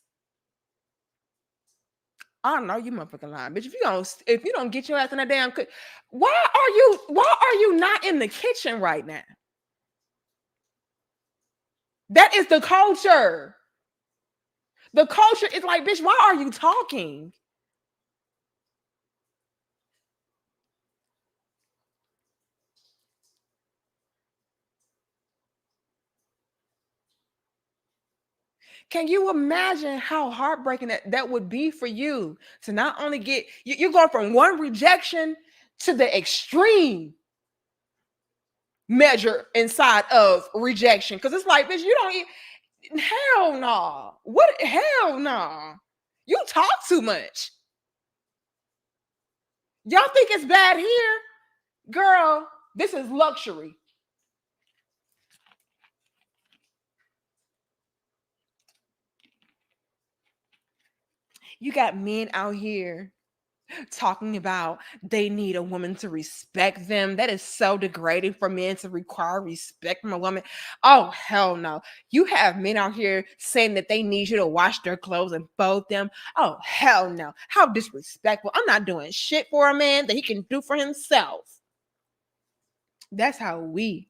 I don't know, you motherfucking lying, bitch. If you don't get your ass in that damn why are you not in the kitchen right now? That is the culture. The culture is like, bitch, why are you talking? Can you imagine how heartbreaking that would be for you to not only get you're going from one rejection to the extreme measure inside of rejection? Because it's like, bitch, you don't even, hell no. Nah. What? Hell no. Nah. You talk too much. Y'all think it's bad here? Girl, this is luxury. You got men out here talking about they need a woman to respect them. That is so degrading for men to require respect from a woman. Oh, hell no. You have men out here saying that they need you to wash their clothes and fold them. Oh, hell no. How disrespectful. I'm not doing shit for a man that he can do for himself. That's how we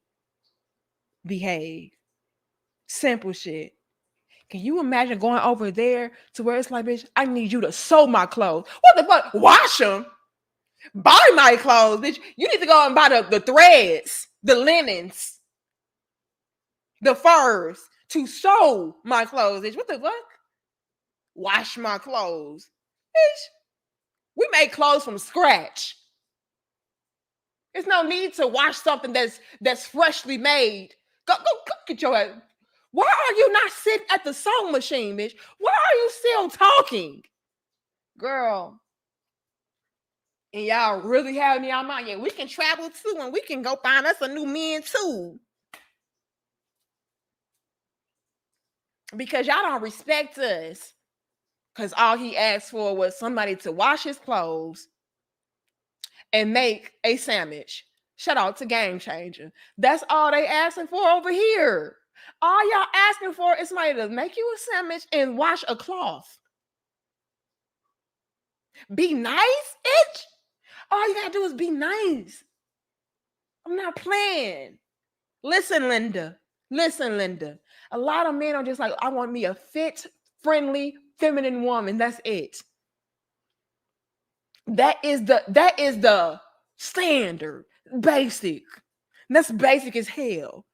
behave. Simple shit. Can you imagine going over there to where it's like, bitch, I need you to sew my clothes. What the fuck? Wash them? Buy my clothes, bitch. You need to go and buy the threads, the linens, the furs to sew my clothes, bitch. What the fuck? Wash my clothes. Bitch, we make clothes from scratch. There's no need to wash something that's freshly made. Go get your ass. Why are you not sitting at the sewing machine, bitch? Why are you still talking? Girl. And y'all really have me on mind. Yeah, we can travel too, and we can go find us a new man too. Because y'all don't respect us. Because all he asked for was somebody to wash his clothes and make a sandwich. Shout out to Game Changer. That's all they asking for over here. All y'all asking for is somebody to make you a sandwich and wash a cloth. Be nice, itch. All you gotta do is be nice. I'm not playing. Listen, Linda. A lot of men are just like, I want me a fit, friendly, feminine woman. That's it. That is the standard. Basic. That's basic as hell.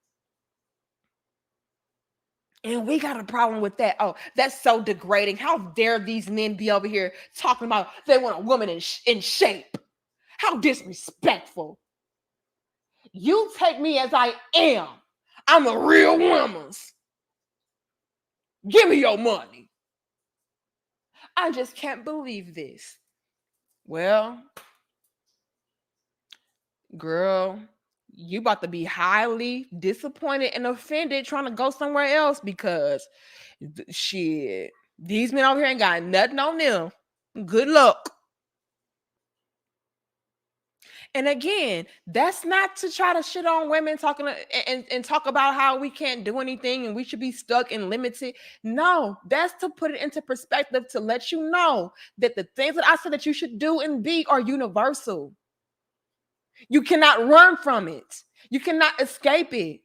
And we got a problem with that. Oh, that's so degrading. How dare these men be over here talking about they want a woman in shape? How disrespectful. You take me as I am. I'm a real woman. Give me your money. I just can't believe this. Well, girl, you about to be highly disappointed and offended trying to go somewhere else because shit, these men over here ain't got nothing on them. Good luck. And again, that's not to try to shit on women talking and talk about how we can't do anything and we should be stuck and limited. No, that's to put it into perspective to let you know that the things that I said that you should do and be are universal. You cannot run from it. You cannot escape it.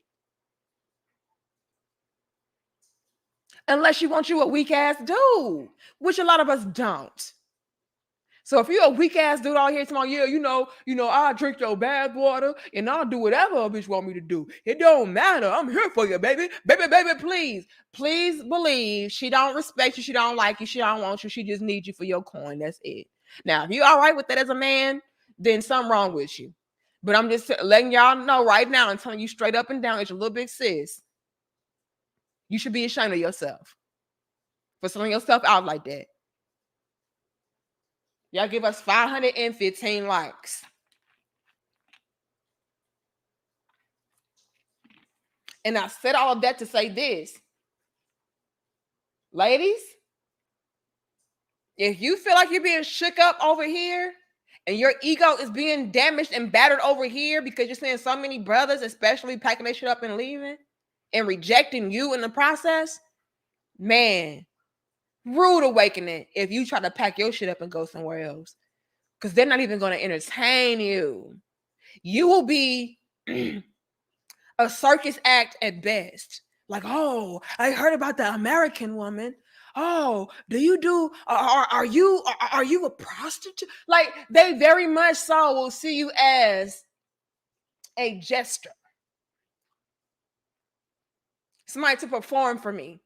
Unless you want you a weak ass dude, which a lot of us don't. So if you're a weak ass dude out here tomorrow, yeah, I'll drink your bath water and I'll do whatever a bitch want me to do. It don't matter. I'm here for you, baby. Baby, please. Please believe she don't respect you, she don't like you, she don't want you, she just needs you for your coin. That's it. Now, if you're all right with that as a man, then something wrong with you. But I'm just letting y'all know right now and telling you straight up and down, it's a little big sis. You should be ashamed of yourself for selling yourself out like that. Y'all give us 515 likes. And I said all of that to say this. Ladies, if you feel like you're being shook up over here and your ego is being damaged and battered over here because you're seeing so many brothers, especially packing their shit up and leaving and rejecting you in the process, man, rude awakening if you try to pack your shit up and go somewhere else because they're not even going to entertain you. You will be a circus act at best. Like, oh, I heard about the American woman. Oh, are you a prostitute? Like, they very much so will see you as a jester. Somebody to perform for me.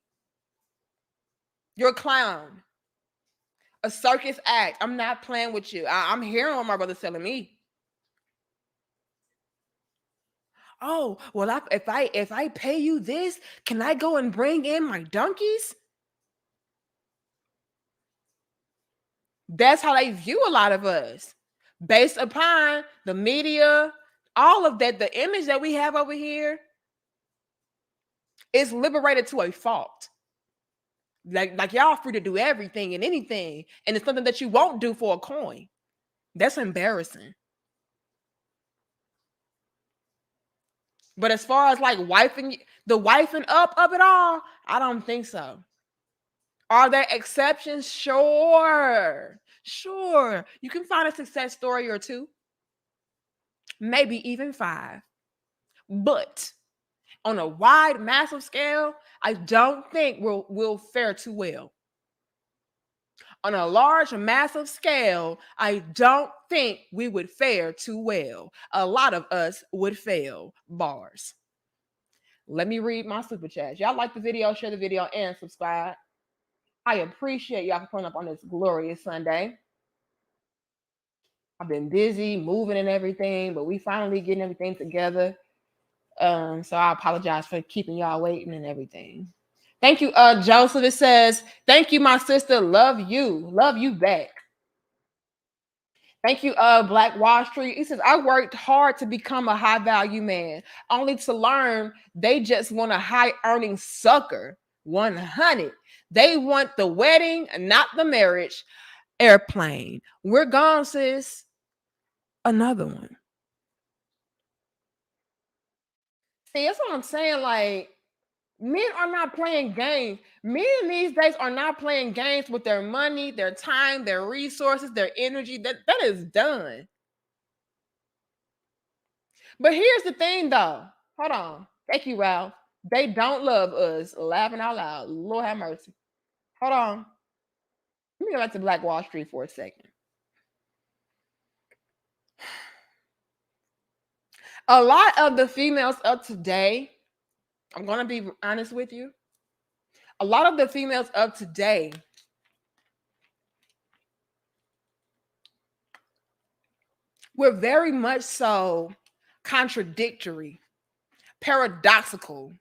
You're a clown. A circus act. I'm not playing with you. I'm hearing what my brother's telling me. Oh, well, if I pay you this, can I go and bring in my donkeys? That's how they view a lot of us based upon the media, all of that. The image that we have over here is liberated to a fault. Like y'all free to do everything and anything, and it's something that you won't do for a coin. That's embarrassing. But as far as like the wifing up of it all, I don't think so. Are there exceptions? Sure. You can find a success story or two, maybe even 5. But on a wide, massive scale, I don't think we'll fare too well. On a large, massive scale, I don't think we would fare too well. A lot of us would fail. Bars. Let me read my super chats. Y'all like the video, share the video, and subscribe. I appreciate y'all for pulling up on this glorious Sunday. I've been busy moving and everything, but we finally getting everything together. So I apologize for keeping y'all waiting and everything. Thank you, Joseph. It says, thank you, my sister. Love you. Love you back. Thank you, Black Wall Street. He says, I worked hard to become a high value man, only to learn they just want a high earning sucker. 100. They want the wedding, not the marriage. Airplane. We're gone, sis. Another one. See, that's what I'm saying. Like, men are not playing games. Men these days are not playing games with their money, their time, their resources, their energy. That is done. But here's the thing, though. Hold on. Thank you, Ralph. They don't love us. Laughing out loud. Lord have mercy. Hold on. Let me go back to Black Wall Street for a second. A lot of the females of today, I'm going to be honest with you. A lot of the females of today we're very much so contradictory, paradoxical,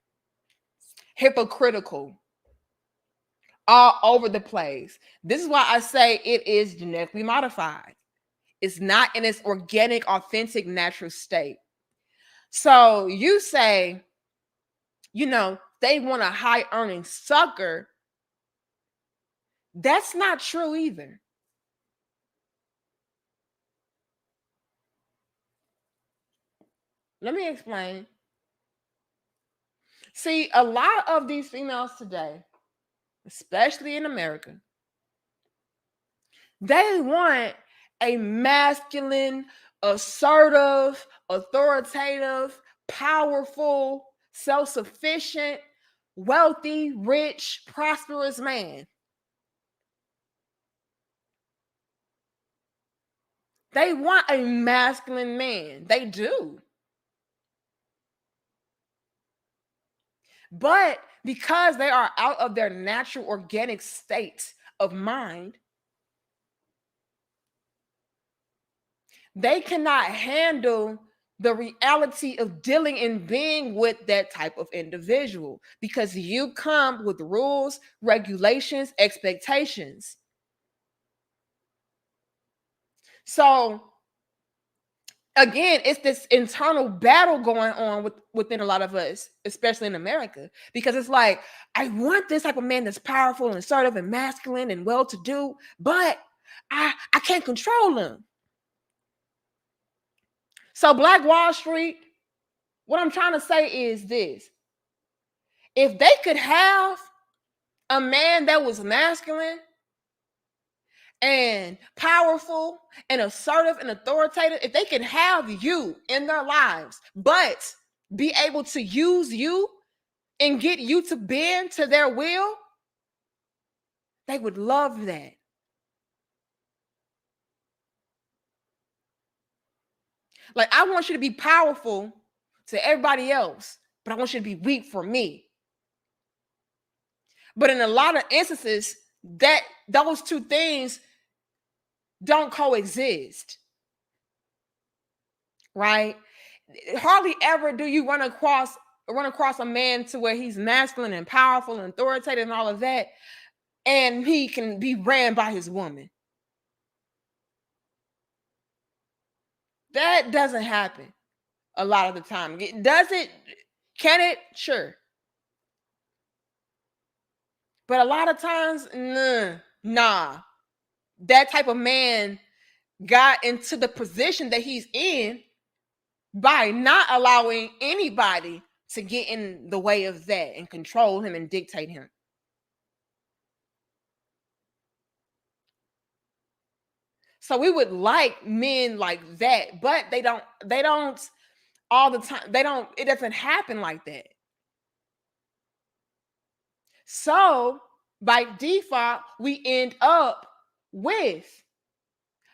hypocritical, all over the place. This is why I say it is genetically modified. It's not in its organic, authentic, natural state. So you say, they want a high earning sucker. That's not true either. Let me explain. See, a lot of these females today, especially in America, they want a masculine, assertive, authoritative, powerful, self sufficient, wealthy, rich, prosperous man. They want a masculine man. They do. But because they are out of their natural organic state of mind, they cannot handle the reality of dealing and being with that type of individual because you come with rules, regulations, expectations. So again, it's this internal battle going on within a lot of us, especially in America, because it's like, I want this type of man that's powerful and assertive and masculine and well-to-do, but I can't control him. So Black Wall Street, what I'm trying to say is this. If they could have a man that was masculine and powerful and assertive and authoritative, if they could have you in their lives, but be able to use you and get you to bend to their will, they would love that. Like, I want you to be powerful to everybody else, but I want you to be weak for me. But in a lot of instances, that those two things don't coexist, right? Hardly ever do you run across a man to where he's masculine and powerful and authoritative and all of that, and he can be ran by his woman. That doesn't happen a lot of the time. Does it? Can it? Sure. But a lot of times, nah. That type of man got into the position that he's in by not allowing anybody to get in the way of that and control him and dictate him. So we would like men like that, but they don't all the time. It doesn't happen like that. So by default, we end up with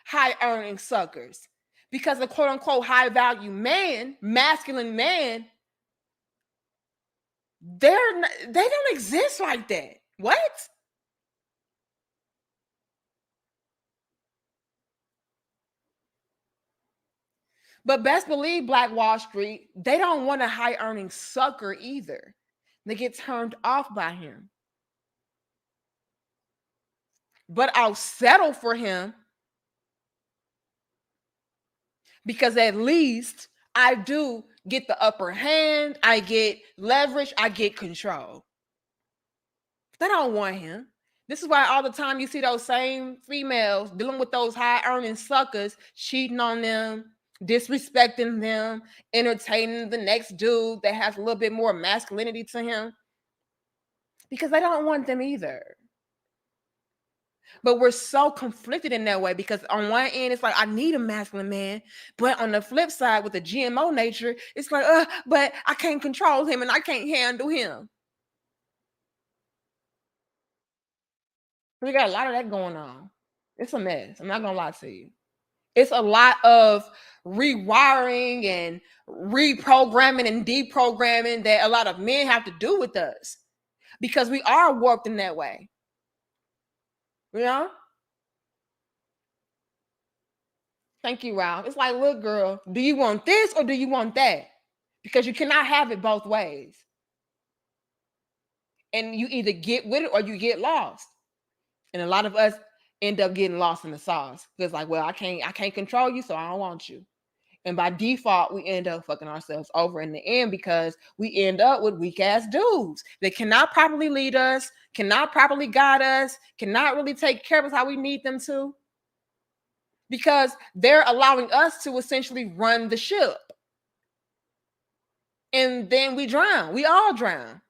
high earning suckers because the quote unquote high value man, masculine man, they don't exist like that. What? But best believe Black Wall Street, they don't want a high earning sucker either. They get turned off by him. But I'll settle for him because at least I do get the upper hand, I get leverage, I get control. They don't want him. This is why all the time you see those same females dealing with those high earning suckers, cheating on them, disrespecting them, entertaining the next dude that has a little bit more masculinity to him, because they don't want them either. But we're so conflicted in that way because on one end, it's like, I need a masculine man. But on the flip side, with the GMO nature, it's like, but I can't control him and I can't handle him. We got a lot of that going on. It's a mess. I'm not going to lie to you. It's a lot of rewiring and reprogramming and deprogramming that a lot of men have to do with us because we are warped in that way. You know? Thank you, Ralph. It's like, look, girl, do you want this or do you want that? Because you cannot have it both ways. And you either get with it or you get lost. And a lot of us end up getting lost in the sauce. Because like, well, I can't control you, so I don't want you. And by default, we end up fucking ourselves over in the end because we end up with weak ass dudes that cannot properly lead us, cannot properly guide us, cannot really take care of us how we need them to. Because they're allowing us to essentially run the ship. And then we drown. We all drown.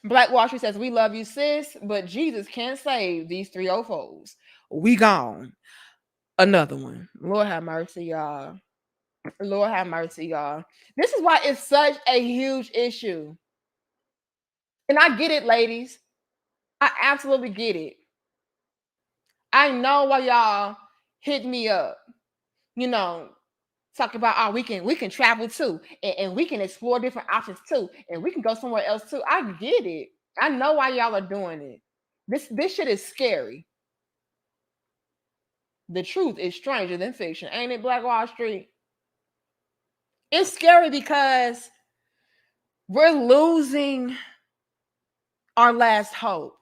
Black Wall Street says, we love you, sis, but Jesus can't save these 304s. We gone. Another one. Lord have mercy, y'all. Lord have mercy, y'all. This is why it's such a huge issue. And I get it, ladies. I absolutely get it. I know why y'all hit me up. You know, talk about, oh, we can travel too, and we can explore different options too, and we can go somewhere else too. I get it. I know why y'all are doing it. This shit is scary. The truth is stranger than fiction, ain't it, Black Wall Street? It's scary because we're losing our last hope.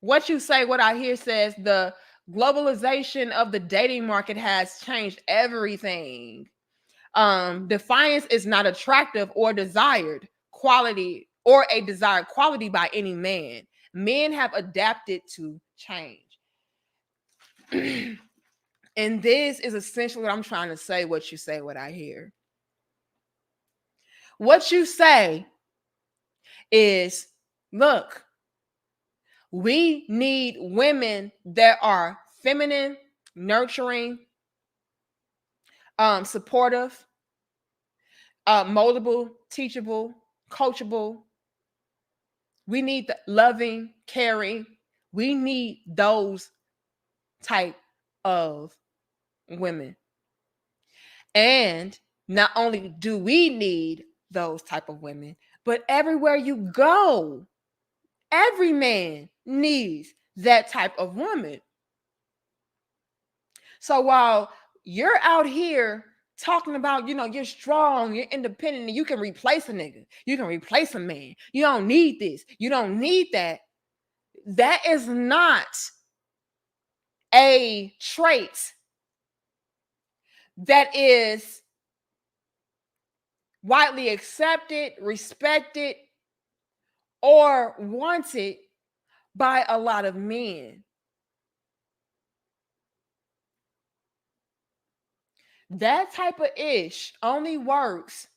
What you say, what I hear says, the globalization of the dating market has changed everything. Defiance is not attractive or desired quality or a desired quality by any man. Men have adapted to change. And this is essentially what I'm trying to say. What you say, what I hear. What you say is, look, we need women that are feminine, nurturing, supportive, moldable, teachable, coachable. We need the loving, caring. We need those type of women. And not only do we need those type of women, but everywhere you go, every man needs that type of woman. So while you're out here talking about, you're strong, you're independent, and you can replace a nigga, you can replace a man, you don't need this, you don't need that. That is not a trait that is widely accepted, respected, or wanted by a lot of men. That type of ish only works.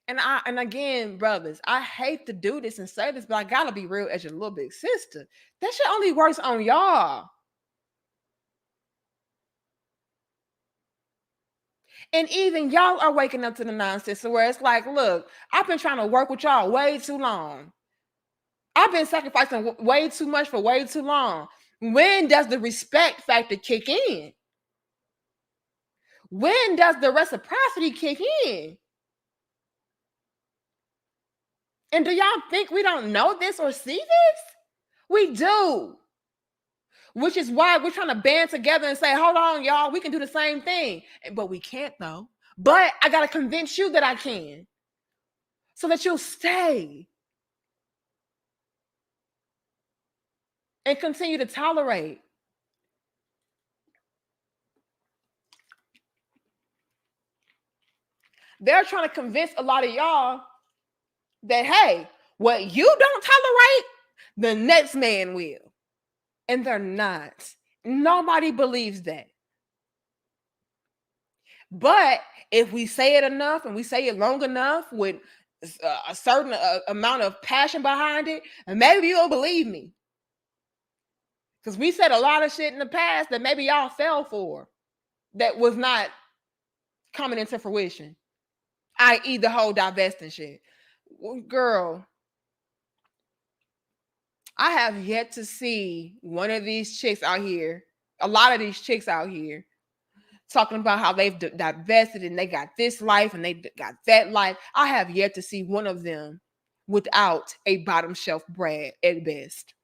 And again, brothers, I hate to do this and say this, but I gotta be real as your little big sister. That shit only works on y'all. And even y'all are waking up to the nonsense where it's like, look, I've been trying to work with y'all way too long. I've been sacrificing way too much for way too long. When does the respect factor kick in? When does the reciprocity kick in? And do y'all think we don't know this or see this? We do. Which is why we're trying to band together and say, hold on, y'all, we can do the same thing. But we can't, though. But I got to convince you that I can so that you'll stay and continue to tolerate. They're trying to convince a lot of y'all that, hey, what you don't tolerate, the next man will. And they're not. Nobody believes that. But if we say it enough and we say it long enough with a certain amount of passion behind it, and maybe you'll believe me. Because we said a lot of shit in the past that maybe y'all fell for that was not coming into fruition, i.e. the whole divesting shit. Well, girl, I have yet to see one of these chicks out here, a lot of these chicks out here, talking about how they've divested and they got this life and they got that life. I have yet to see one of them without a bottom shelf Brad at best.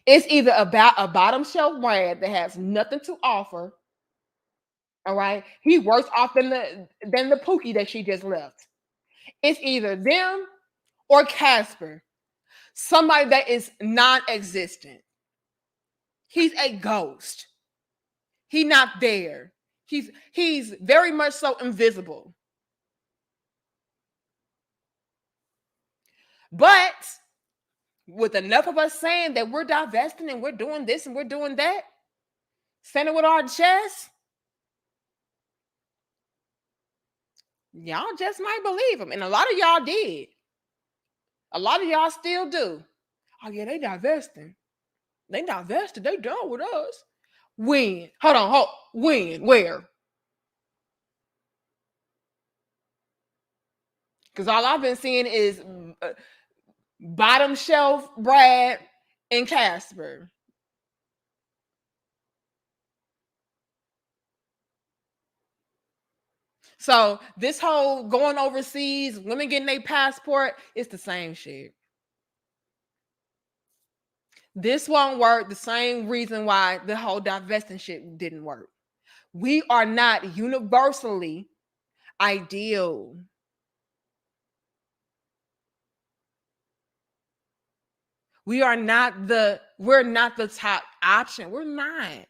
It's either about a bottom shelf Brad that has nothing to offer. All right. He worse off than the Pookie that she just left. It's either them or Casper. Somebody that is non-existent. He's a ghost. He's not there. He's very much so invisible. But with enough of us saying that we're divesting and we're doing this and we're doing that, standing with our chest, Y'all just might believe them. And a lot of y'all did. A lot of y'all still do. Oh, yeah, they divesting. They divested. They done with us. When? Hold on. When? Where? Because all I've been seeing is bottom shelf Brad and Casper. So this whole going overseas, women getting their passport, it's the same shit. This won't work. The same reason why the whole divesting shit didn't work. We are not universally ideal. We're not the top option. We're not.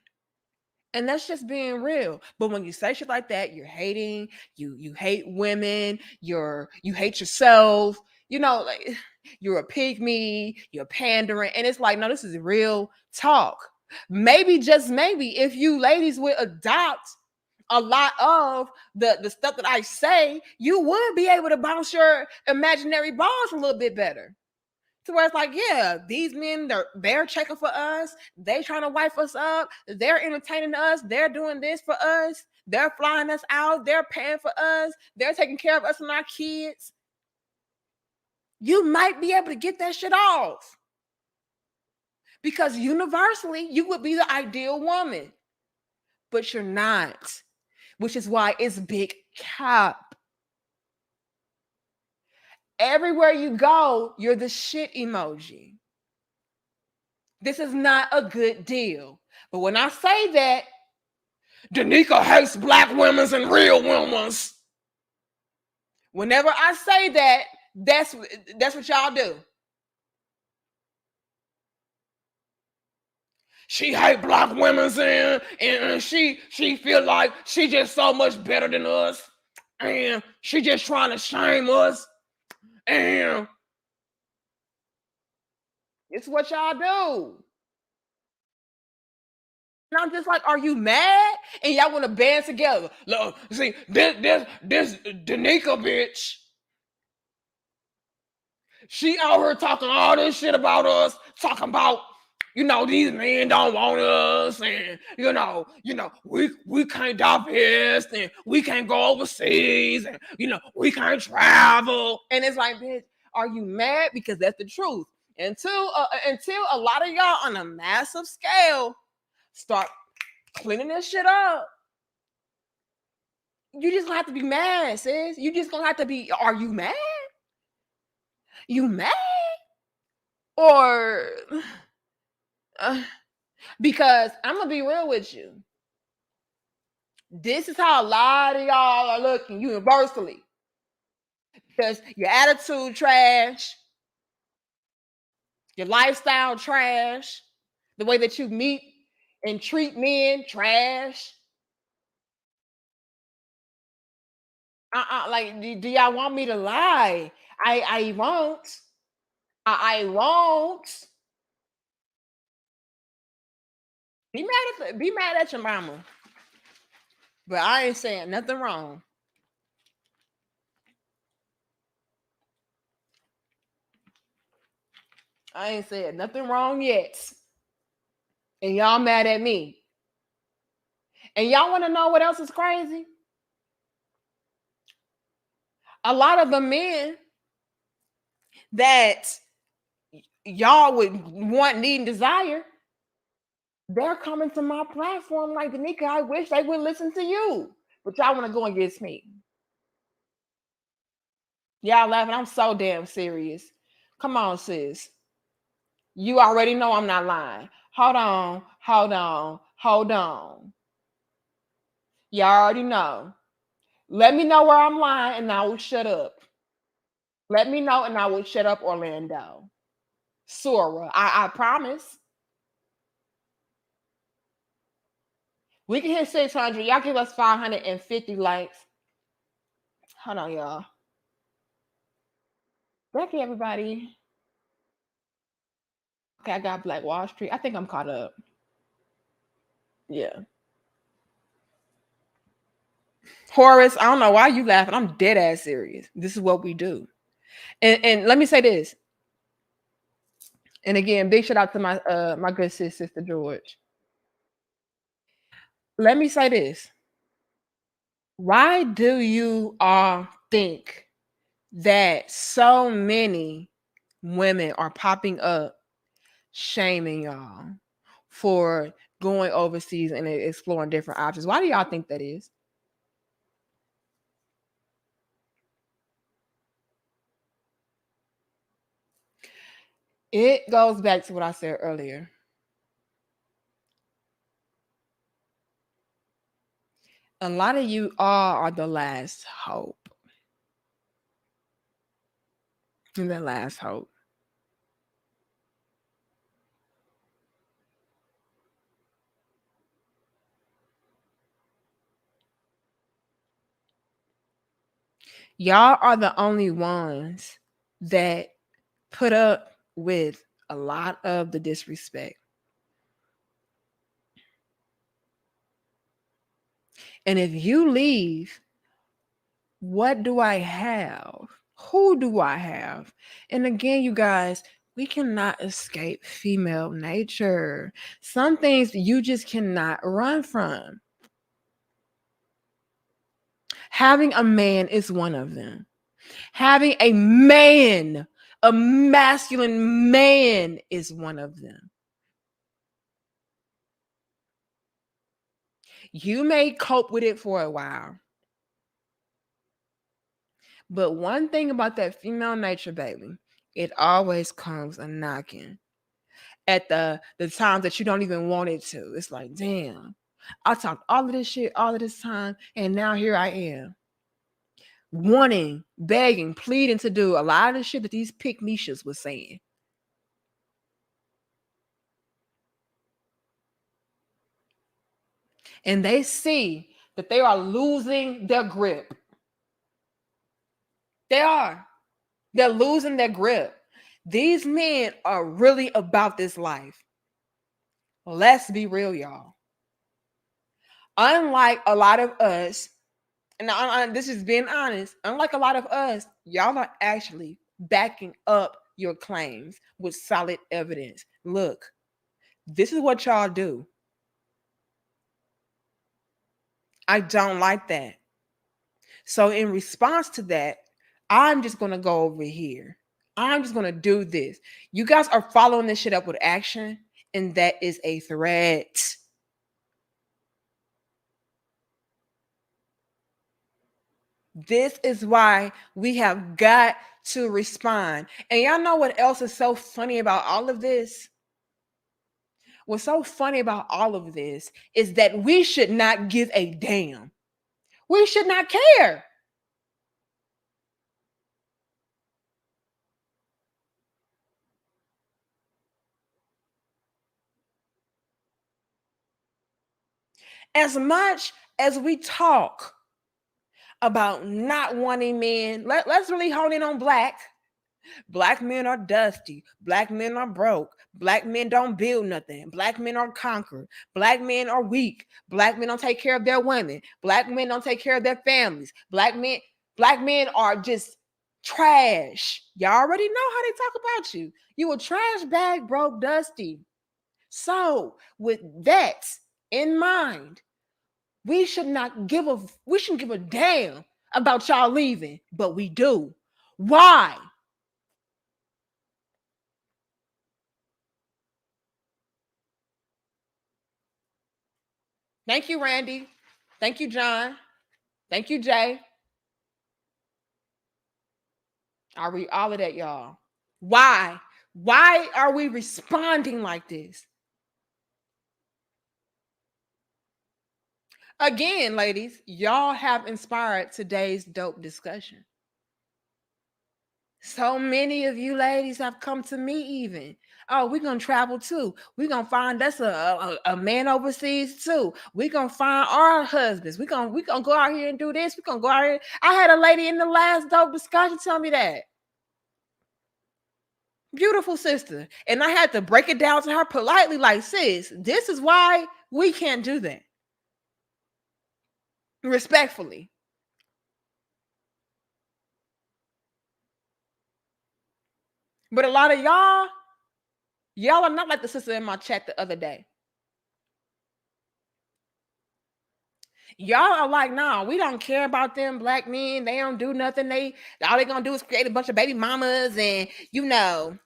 And that's just being real. But when you say shit like that, you're hating, you hate women, you hate yourself, like you're a pygmy, you're pandering. And it's like, no, this is real talk. Maybe, just maybe, if you ladies would adopt a lot of the stuff that I say, you would be able to bounce your imaginary balls a little bit better. To where it's like, yeah, these men, they're checking for us. They trying to wife us up. They're entertaining us. They're doing this for us. They're flying us out. They're paying for us. They're taking care of us and our kids. You might be able to get that shit off. Because universally, you would be the ideal woman. But you're not. Which is why it's big cap. Everywhere you go, you're the shit emoji. This is not a good deal. But when I say that, Danica hates black women and real women. Whenever I say that, that's what y'all do. She hate black women and she feel like she just so much better than us. And she just trying to shame us. And it's what y'all do. And I'm just like, are you mad? And y'all want to band together. Look, see, this Danica bitch. She out here talking all this shit about us, talking about, these men don't want us, and we can't divest, and we can't go overseas, and we can't travel. And it's like, bitch, are you mad? Because that's the truth. Until a lot of y'all on a massive scale start cleaning this shit up, you just gonna have to be mad, sis. You just gonna have to be. Are you mad? You mad? Or because I'm gonna be real with you. This is how a lot of y'all are looking universally. Because your attitude trash, your lifestyle trash, the way that you meet and treat men trash. Like, do y'all want me to lie? I won't. I won't. Be mad at your mama. But I ain't saying nothing wrong. I ain't said nothing wrong yet. And y'all mad at me. And y'all want to know what else is crazy? A lot of the men that y'all would want, need, and desire, they're coming to my platform like, Danica, I wish they would listen to you. But y'all want to go against me. Y'all laughing. I'm so damn serious. Come on, sis. You already know I'm not lying. Hold on. Y'all already know. Let me know where I'm lying and I will shut up. Let me know and I will shut up, Orlando. Sora, I promise. We can hit 600. Y'all give us 550 likes. Hold on, y'all. Thank you, everybody. Okay, I got Black Wall Street. I think I'm caught up. Yeah. Horace, I don't know why you laughing. I'm dead ass serious. This is what we do. And let me say this. And again, big shout out to my good sister George. Let me say this. Why do you all think that so many women are popping up shaming y'all for going overseas and exploring different options? Why do y'all think that is? It goes back to what I said earlier. A lot of you all are the last hope. The last hope. Y'all are the only ones that put up with a lot of the disrespect. And if you leave, what do I have? Who do I have? And again, you guys, we cannot escape female nature. Some things you just cannot run from. Having a man is one of them. Having a man, a masculine man, is one of them. You may cope with it for a while. But one thing about that female nature, baby, it always comes a knocking at the times that you don't even want it to. It's like, damn, I talked all of this shit all of this time, and now here I am. Wanting, begging, pleading to do a lot of the shit that these pick niches was saying. And they see that they are losing their grip. They are. They're losing their grip. These men are really about this life. Let's be real, y'all. Unlike a lot of us, and this is being honest, unlike a lot of us, y'all are actually backing up your claims with solid evidence. Look, this is what y'all do. I don't like that. So in response to that, I'm just going to go over here. I'm just going to do this. You guys are following this shit up with action, and that is a threat. This is why we have got to respond. And y'all know what else is so funny about all of this? What's so funny about all of this is that we should not give a damn. We should not care. As much as we talk about not wanting men, let's really hone in on black. Black men are dusty. Black men are broke. Black men don't build nothing. Black men are conquered. Black men are weak. Black men don't take care of their women. Black men don't take care of their families. Black men are just trash. Y'all already know how they talk about you. You a trash bag, broke, dusty. So, with that in mind, we shouldn't give a damn about y'all leaving, but we do. Why? Thank you, Randy. Thank you, John. Thank you, Jay. I read all of that, y'all. Why? Why are we responding like this? Again, ladies, y'all have inspired today's dope discussion. So many of you ladies have come to me even. Oh, we're gonna travel too. We're gonna find us a man overseas too. We're gonna find our husbands. We gonna go out here and do this. We're gonna go out here. I had a lady in the last dope discussion tell me that. Beautiful sister. And I had to break it down to her politely, like, sis, this is why we can't do that. Respectfully. But a lot of y'all are not like the sister in my chat the other day. Y'all are like, nah, we don't care about them black men. They don't do nothing. All they gonna do is create a bunch of baby mamas, and you know.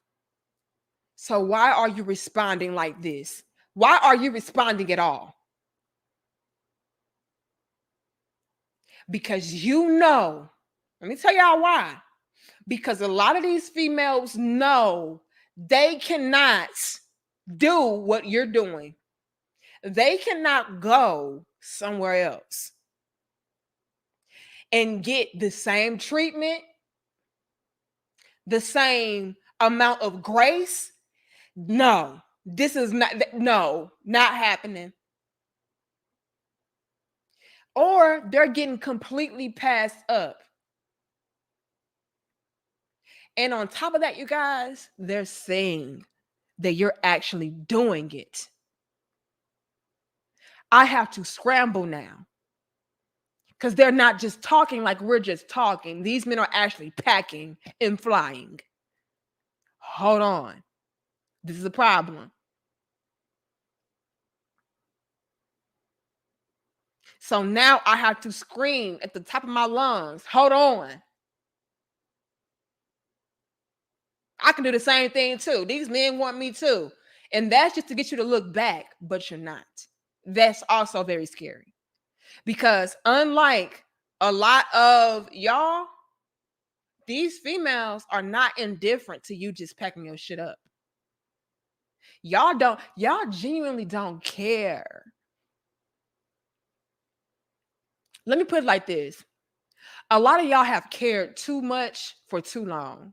So why are you responding like this? Why are you responding at all? Because you know, let me tell y'all why. Because a lot of these females know they cannot do what you're doing. They cannot go somewhere else and get the same treatment, the same amount of grace. No, this is not happening. Or they're getting completely passed up. And on top of that, you guys, they're saying that you're actually doing it. I have to scramble now because they're not just talking like we're just talking. These men are actually packing and flying. Hold on. This is a problem. So now I have to scream at the top of my lungs. Hold on. I can do the same thing too. These men want me too. And that's just to get you to look back, but you're not. That's also very scary. Because unlike a lot of y'all, these females are not indifferent to you just packing your shit up. Y'all genuinely don't care. Let me put it like this. A lot of y'all have cared too much for too long.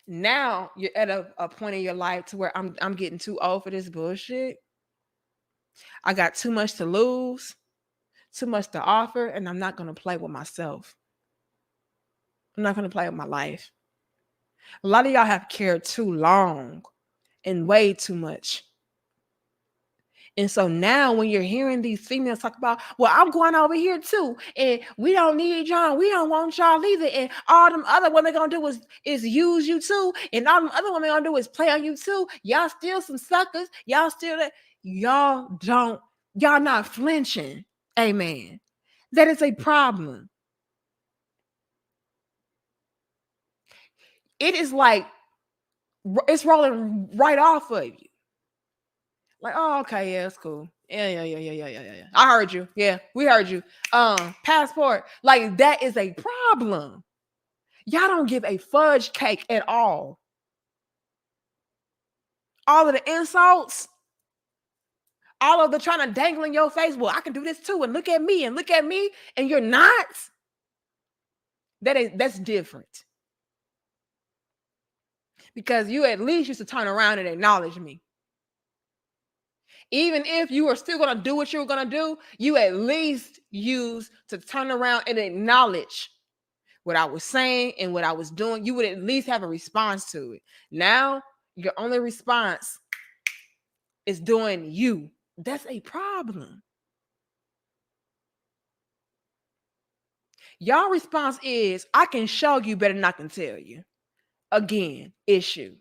Now you're at a point in your life to where I'm getting too old for this bullshit. I got too much to lose, too much to offer, and I'm not gonna play with myself. I'm not gonna play with my life. A lot of y'all have cared too long and way too much. And so now when you're hearing these females talk about, well, I'm going over here too, and we don't need y'all, we don't want y'all either, and all them other women gonna do is use you too, and all them other women gonna do is play on you too. Y'all still some suckers. Y'all not flinching. Amen. That is a problem. It is like it's rolling right off of you. Like, oh, okay, yeah, it's cool. Yeah. I heard you. Yeah, we heard you. Passport. Like, that is a problem. Y'all don't give a fudge cake at all. All of the insults, all of the trying to dangle in your face. Well, I can do this too, and look at me, and you're not. That's different. Because you at least used to turn around and acknowledge me. Even if you were still going to do what you were going to do, you at least used to turn around and acknowledge what I was saying and what I was doing. You would at least have a response to it. Now, your only response is doing you. That's a problem. Y'all response is, I can show you better than I can tell you. Again, issue.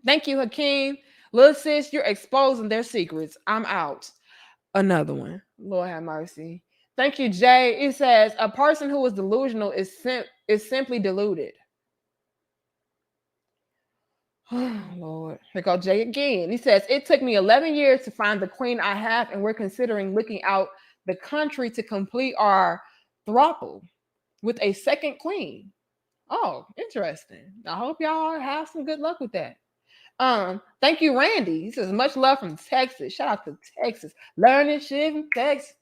Thank you, Hakeem. Little sis, you're exposing their secrets. I'm out. Another one. Lord have mercy. Thank you, Jay. It says a person who is delusional is simply deluded. Oh, Lord. Here go Jay again. He says, it took me 11 years to find the queen I have, and we're considering looking out the country to complete our throuple with a second queen. Oh, interesting. I hope y'all have some good luck with that. Thank you, Randy. He says, much love from Texas. Shout out to Texas. Learning shit from Texas.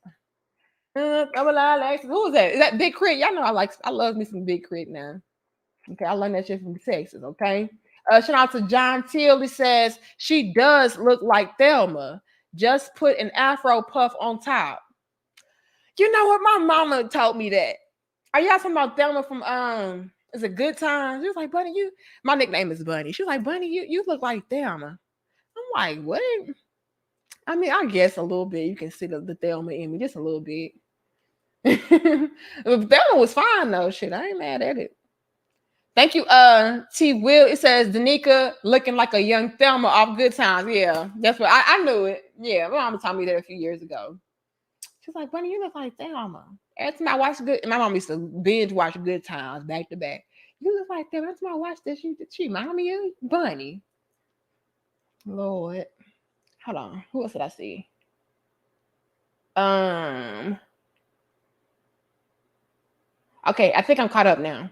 Who is that? Is that Big Crit? Y'all know I love me some Big Crit now. Okay, I learned that shit from Texas, okay? Shout out to John Till. He says, she does look like Thelma. Just put an afro puff on top. You know what? My mama told me that. Are y'all talking about Thelma from Is it Good Times? She was like, Bunny, you my nickname is Bunny. She was like, Bunny, you look like Thelma. I'm like, what? I mean, I guess a little bit. You can see the Thelma in me, just a little bit. Thelma was fine though. Shit, I ain't mad at it. Thank you, T. Will. It says Danica looking like a young Thelma off Good Times. Yeah, that's what I knew it. Yeah, my mama told me that a few years ago. She's like, Bunny, you look like Thelma. Every time I watch my mom used to binge watch Good Times back to back. You look like Thelma. Every time I watch this, she remind me of Bunny. Lord. Hold on. Who else did I see? Okay, I think I'm caught up now.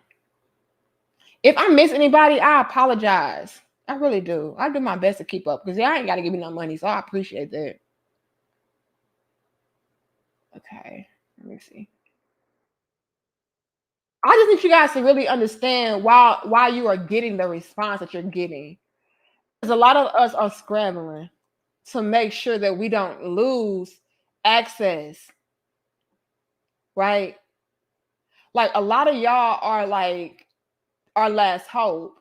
If I miss anybody, I apologize. I really do. I do my best to keep up because I ain't got to give me no money, so I appreciate that. Okay, let me see. I just need you guys to really understand why you are getting the response that you're getting. Because a lot of us are scrambling to make sure that we don't lose access, right? Like a lot of y'all are like our last hope.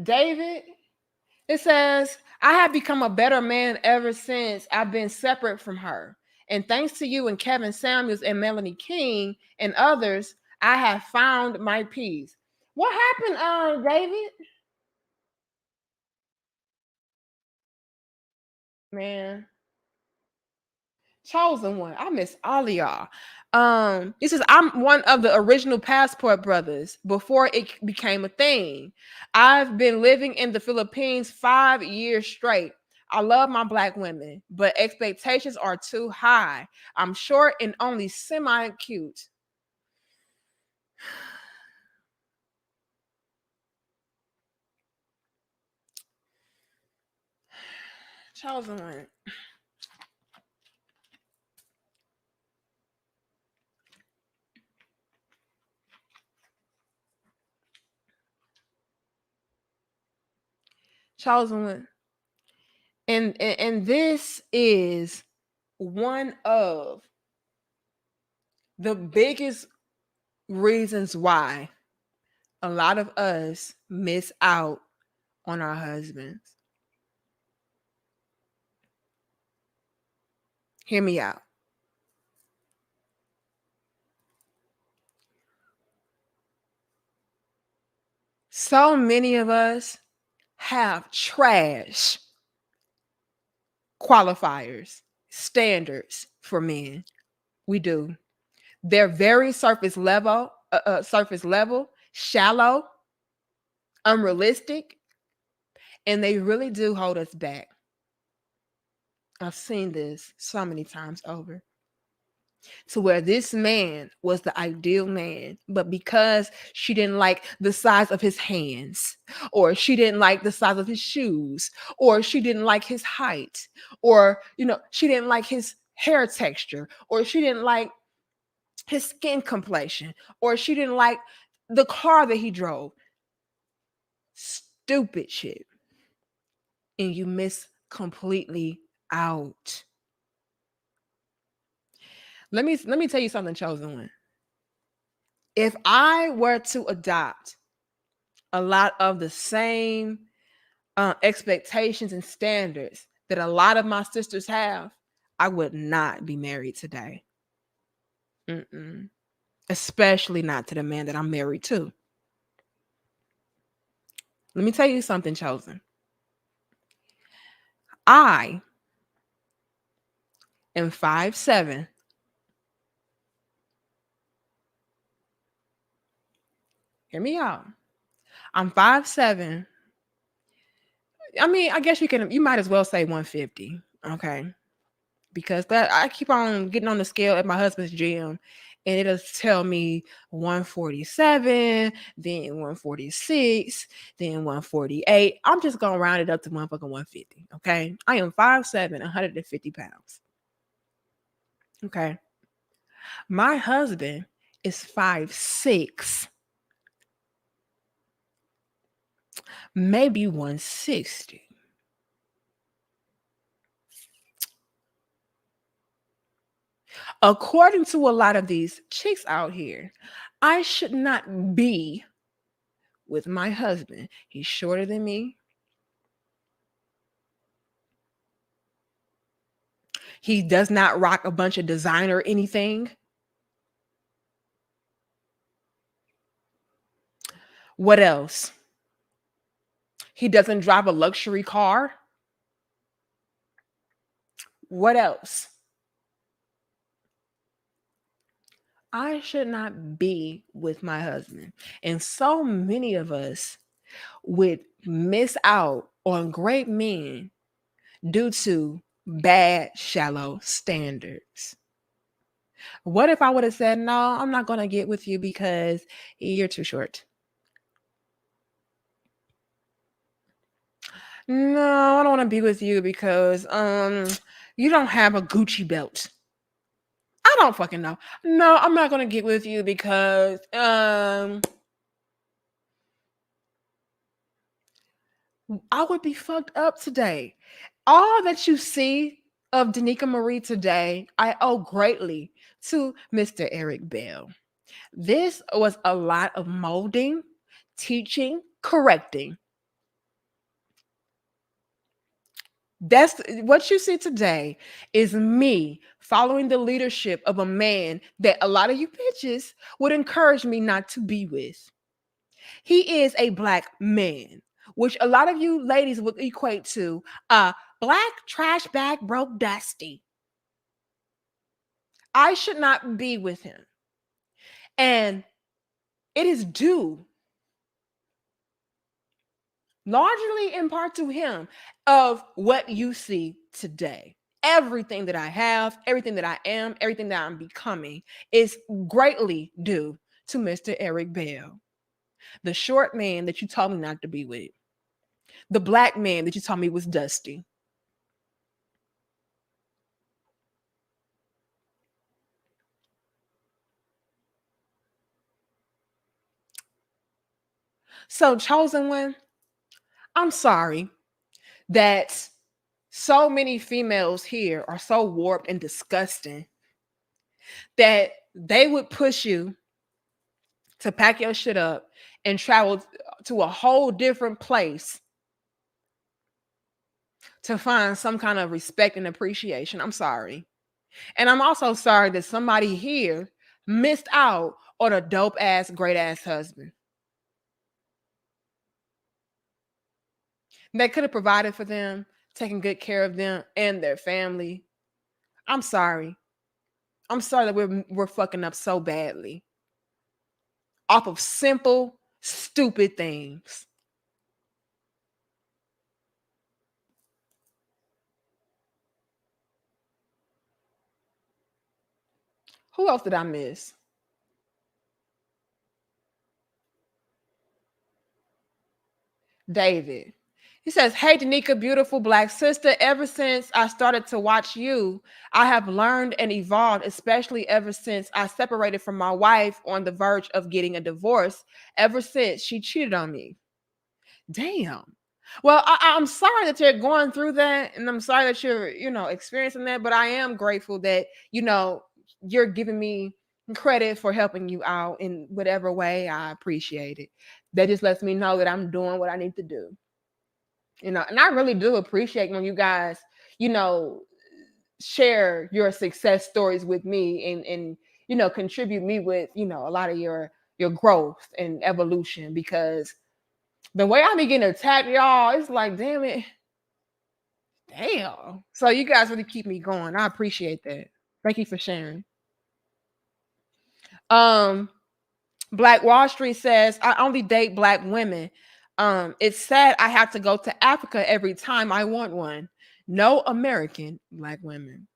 David, it says, I have become a better man ever since I've been separate from her. And thanks to you and Kevin Samuels and Melanie King and others, I have found my peace. What happened, David? Man, chosen one. I miss all of y'all. This is I'm one of the original Passport brothers before it became a thing. I've been living in the Philippines 5 years straight. I love my black women, but expectations are too high. I'm short and only semi cute. Chosen one. Chosen one. And this is one of the biggest reasons why a lot of us miss out on our husbands. Hear me out. So many of us have trash qualifiers, standards for men. We do. They're very surface level, shallow, unrealistic, and they really do hold us back. I've seen this so many times over. To where this man was the ideal man, but because she didn't like the size of his hands, or she didn't like the size of his shoes, or she didn't like his height, or she didn't like his hair texture, or she didn't like his skin complexion, or she didn't like the car that he drove. Stupid shit. And you miss completely out. Let me tell you something, chosen one. If I were to adopt a lot of the same expectations and standards that a lot of my sisters have, I would not be married today. Mm-mm. Especially not to the man that I'm married to. Let me tell you something, chosen. I am 5'7". Hear me out. I'm 5'7". I mean, I guess you might as well say 150. Okay. Because that I keep on getting on the scale at my husband's gym and it'll tell me 147, then 146, then 148. I'm just gonna round it up to motherfucking 150. Okay. I am 5'7", 150 pounds. Okay. My husband is 5'6", maybe 160. According to a lot of these chicks out here, I should not be with my husband. He's shorter than me. He does not rock a bunch of designer anything. What else? He doesn't drive a luxury car. What else? I should not be with my husband. And so many of us would miss out on great men due to bad, shallow standards. What if I would have said, no, I'm not going to get with you because you're too short? No, I don't want to be with you because you don't have a Gucci belt. I don't fucking know. No, I'm not going to get with you because I would be fucked up today. All that you see of Danica Marie today, I owe greatly to Mr. Eric Bell. This was a lot of molding, teaching, correcting. That's what you see today is me following the leadership of a man that a lot of you bitches would encourage me not to be with. He is a black man, which a lot of you ladies would equate to a black trash bag broke dusty. I should not be with him. And it is due largely in part to him of what you see today. Everything that I have, everything that I am, everything that I'm becoming is greatly due to Mr. Eric Bell, the short man that you told me not to be with, the black man that you told me was dusty. So, chosen one, I'm sorry that so many females here are so warped and disgusting that they would push you to pack your shit up and travel to a whole different place to find some kind of respect and appreciation. I'm sorry. And I'm also sorry that somebody here missed out on a dope ass, great ass husband that could have provided for them, taken good care of them and their family. I'm sorry. I'm sorry that we're fucking up so badly off of simple, stupid things. Who else did I miss? David. He says, hey, Danica, beautiful black sister. Ever since I started to watch you, I have learned and evolved, especially ever since I separated from my wife on the verge of getting a divorce, ever since she cheated on me. Damn. Well, I'm sorry that you're going through that, and I'm sorry that you're, experiencing that, but I am grateful that, you're giving me credit for helping you out in whatever way. I appreciate it. That just lets me know that I'm doing what I need to do. And I really do appreciate when you guys, you know, share your success stories with me and contribute me with, a lot of your growth and evolution because the way I be getting attacked, y'all, it's like, damn it. Damn. So you guys really keep me going. I appreciate that. Thank you for sharing. Um, Black Wall Street says, I only date black women. It's sad I have to go to Africa every time I want one. No American black women.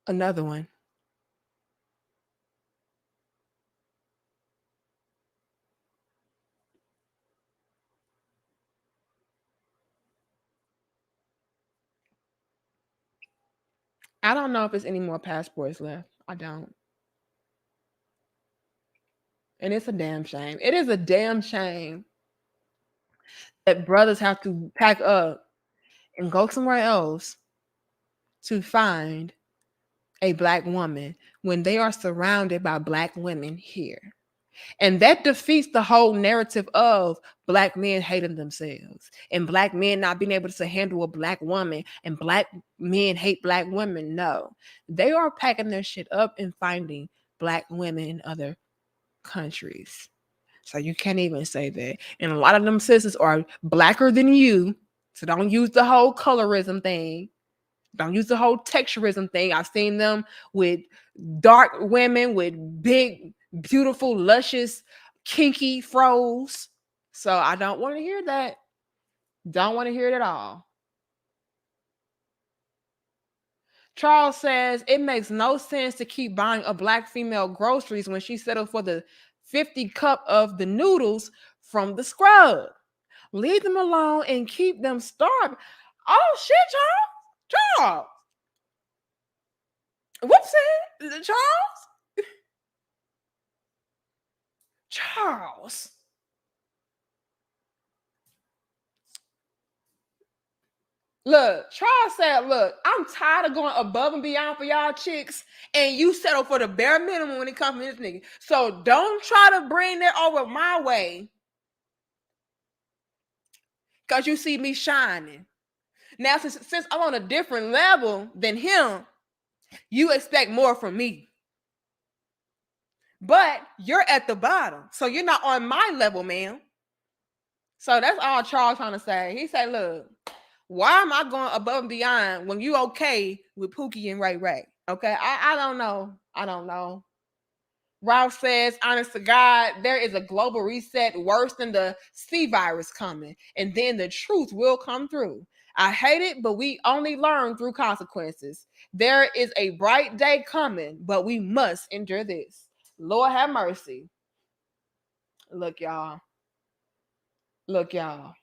Another one. I don't know if there's any more passports left. I don't. And it's a damn shame. It is a damn shame that brothers have to pack up and go somewhere else to find a black woman when they are surrounded by black women here. And that defeats the whole narrative of black men hating themselves and black men not being able to handle a black woman and black men hate black women. No, they are packing their shit up and finding black women in other countries. So you can't even say that. And a lot of them sisters are blacker than you. So don't use the whole colorism thing. Don't use the whole texturism thing. I've seen them with dark women with big, beautiful, luscious, kinky froze. So I don't want to hear that. Don't want to hear it at all. Charles says it makes no sense to keep buying a black female groceries when she settled for the 50 cup of the noodles from the scrub. Leave them alone and keep them starved. Oh shit, Charles. Charles. Whoopsie. Charles. Charles. Look, Charles said, look, I'm tired of going above and beyond for y'all chicks, and you settle for the bare minimum when it comes to this nigga. So don't try to bring that over my way. Because you see me shining. Now, since I'm on a different level than him, you expect more from me. But you're at the bottom. So you're not on my level, man. So that's all Charles trying to say. He said, look, why am I going above and beyond when you okay with Pookie and Ray Ray? Okay, I don't know. I don't know. Ralph says, honest to God, there is a global reset worse than the C virus coming, and then the truth will come through. I hate it, but we only learn through consequences. There is a bright day coming, but we must endure this. Lord have mercy. Look, y'all. Look, y'all.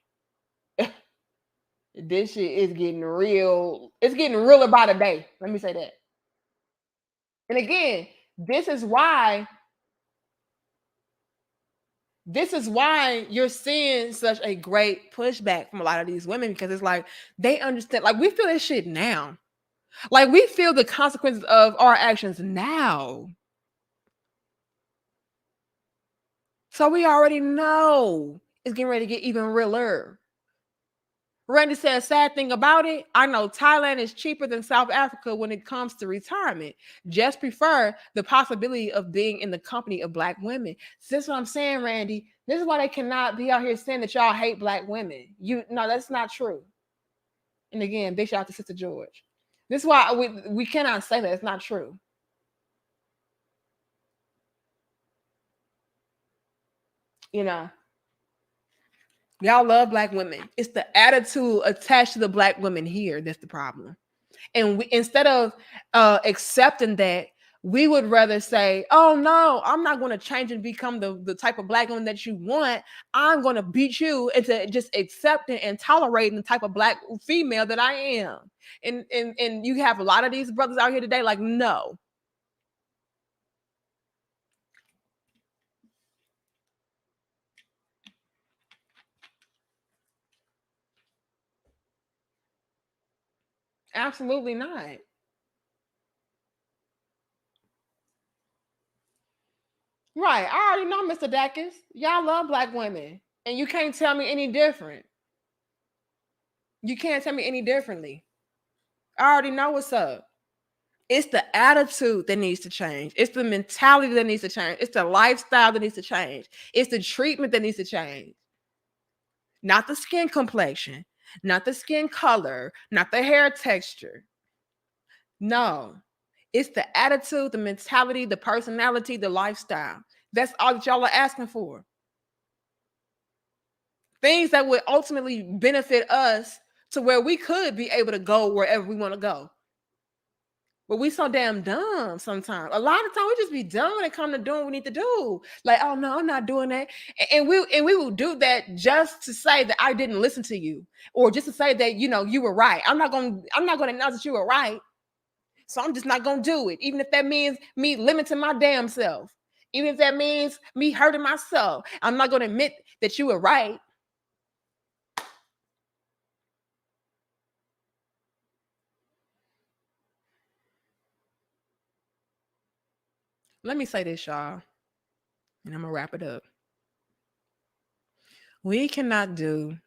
This shit is getting real. It's getting realer by the day. Let me say that. And again, this is why you're seeing such a great pushback from a lot of these women, because it's like they understand, like we feel this shit now. Like we feel the consequences of our actions now. So we already know it's getting ready to get even realer. Randy said, sad thing about it, I know Thailand is cheaper than South Africa when it comes to retirement. Just prefer the possibility of being in the company of black women. So this is what I'm saying, Randy. This is why they cannot be out here saying that y'all hate black women. No, that's not true. And again, big shout out to Sister George. This is why we cannot say that. It's not true. You know, y'all love black women. It's the attitude attached to the black women here that's the problem. And we, instead of accepting that, we would rather say, oh no, I'm not going to change and become the type of black woman that you want. I'm going to beat you into just accepting and tolerating the type of black female that I am. And you have a lot of these brothers out here today like, no. Absolutely not. Right. I already know, Mr. Dacus. Y'all love black women. And you can't tell me any different. You can't tell me any differently. I already know what's up. It's the attitude that needs to change. It's the mentality that needs to change. It's the lifestyle that needs to change. It's the treatment that needs to change. Not the skin complexion, not the skin color, not the hair texture. No, it's the attitude, the mentality, the personality, the lifestyle. That's all that y'all are asking for. Things that would ultimately benefit us to where we could be able to go wherever we want to go. But we so damn dumb sometimes. A lot of time we just be dumb when it comes to doing what we need to do. Like, oh no, I'm not doing that. And we will do that just to say that I didn't listen to you, or just to say that you were right. I'm not gonna acknowledge that you were right. So I'm just not gonna do it, even if that means me limiting my damn self. Even if that means me hurting myself, I'm not gonna admit that you were right. Let me say this, y'all, and I'm going to wrap it up. We cannot do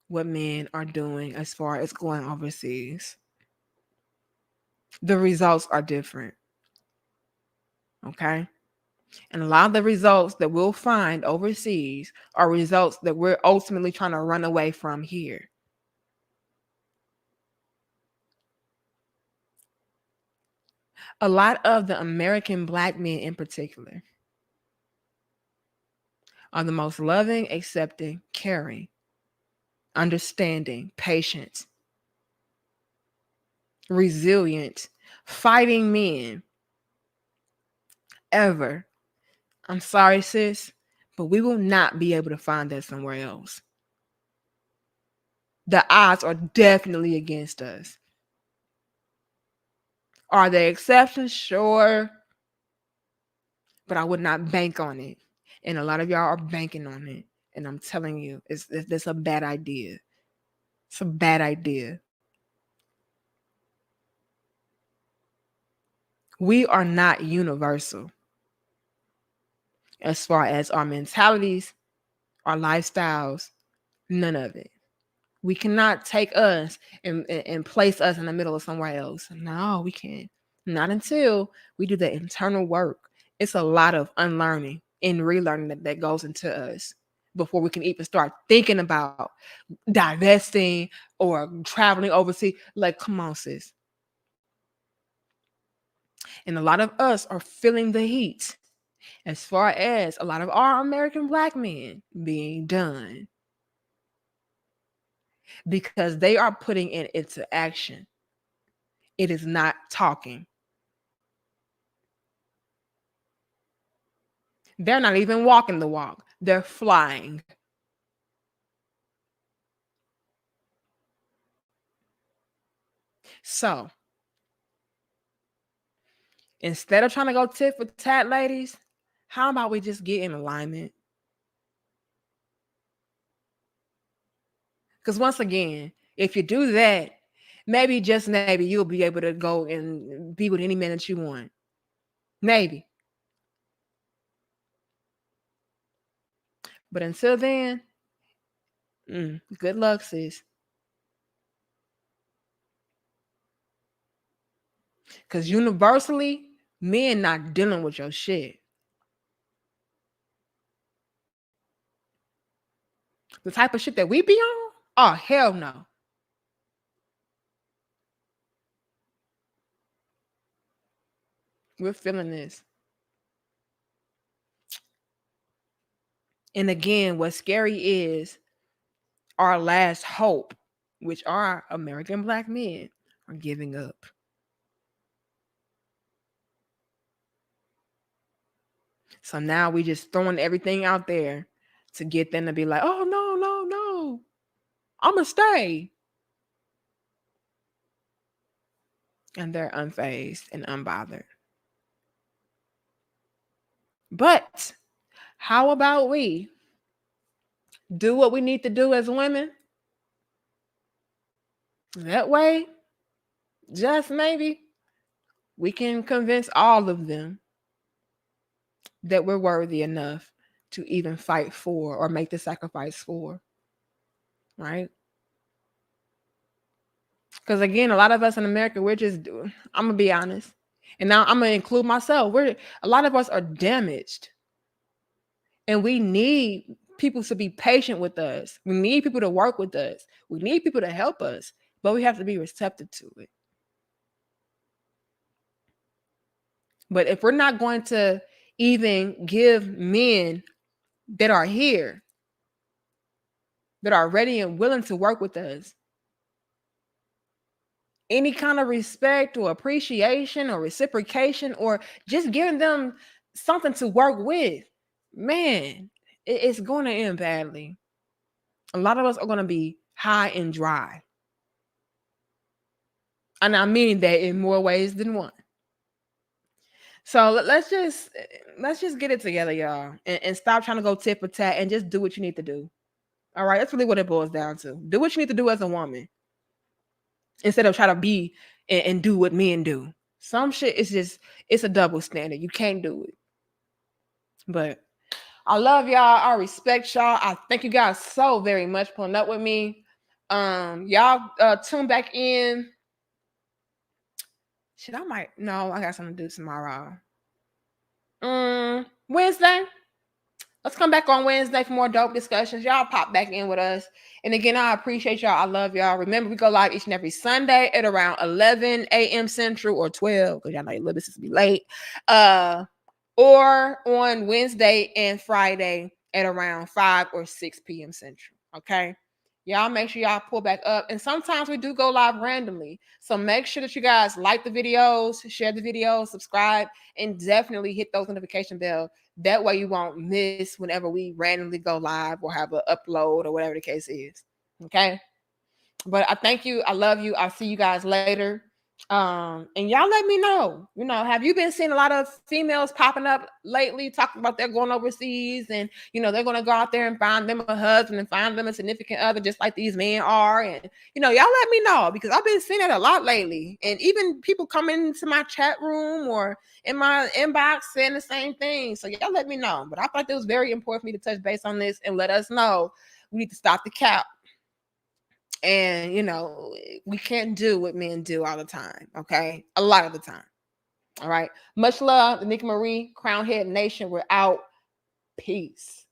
what men are doing as far as going overseas. The results are different. Okay? And a lot of the results that we'll find overseas are results that we're ultimately trying to run away from here. A lot of the American Black men in particular are the most loving, accepting, caring, understanding, patient, resilient, fighting men ever. I'm sorry, sis, but we will not be able to find that somewhere else. The odds are definitely against us. Are there exceptions? Sure. But I would not bank on it. And a lot of y'all are banking on it. And I'm telling you, it's a bad idea. It's a bad idea. We are not universal as far as our mentalities, our lifestyles, none of it. We cannot take us and place us in the middle of somewhere else. No, we can't. Not until we do the internal work. It's a lot of unlearning and relearning that goes into us before we can even start thinking about divesting or traveling overseas. Like, come on, sis. And a lot of us are feeling the heat as far as a lot of our American Black men being done because they are putting it into action. It is not talking. They're not even walking the walk. They're flying. So instead of trying to go tit for tat, ladies, how about we just get in alignment? Because once again, if you do that, maybe, just maybe, you'll be able to go and be with any man that you want. Maybe. But until then, good luck, sis. Because universally, men not dealing with your shit. The type of shit that we be on? Oh, hell no. We're feeling this. And again, what's scary is our last hope, which our American Black men are giving up. So now we just throwing everything out there to get them to be like, oh, no, no, no. I'm going to stay. And they're unfazed and unbothered. But how about we do what we need to do as women? That way, just maybe, we can convince all of them that we're worthy enough to even fight for or make the sacrifice for. Right? Because again, a lot of us in America, we're just, I'm going to be honest. And now I'm going to include myself. A lot of us are damaged. And we need people to be patient with us. We need people to work with us. We need people to help us. But we have to be receptive to it. But if we're not going to even give men that are here, that are ready and willing to work with us, any kind of respect or appreciation or reciprocation, or just giving them something to work with, man, it's going to end badly. A lot of us are going to be high and dry. And I mean that in more ways than one. So let's just get it together, y'all, and stop trying to go tit for tat and just do what you need to do. All right, that's really what it boils down to. Do what you need to do as a woman instead of try to be and do what men do. Some shit is just, it's a double standard. You can't do it. But I love y'all. I respect y'all. I thank you guys so very much for pulling up with me. Y'all tune back in. Shit, I might. No, I got something to do tomorrow. Wednesday. Let's come back on Wednesday for more dope discussions. Y'all pop back in with us. And again, I appreciate y'all. I love y'all. Remember, we go live each and every Sunday at around 11 a.m. Central or 12, because y'all know your little bit to be late. Or on Wednesday and Friday at around 5 or 6 p.m. Central. Okay. Y'all make sure y'all pull back up. And sometimes we do go live randomly. So make sure that you guys like the videos, share the videos, subscribe, and definitely hit those notification bell. That way you won't miss whenever we randomly go live or have an upload or whatever the case is. Okay. But I thank you. I love you. I'll see you guys later. And y'all let me know, have you been seeing a lot of females popping up lately talking about they're going overseas and they're going to go out there and find them a husband and find them a significant other just like these men are? And y'all let me know, because I've been seeing that a lot lately, and even people coming into my chat room or in my inbox saying the same thing. So y'all let me know. But I thought it was very important for me to touch base on this and let us know we need to stop the cap. And, we can't do what men do all the time, okay? A lot of the time. All right. Much love, Nikki Marie, Crown Head Nation. We're out. Peace.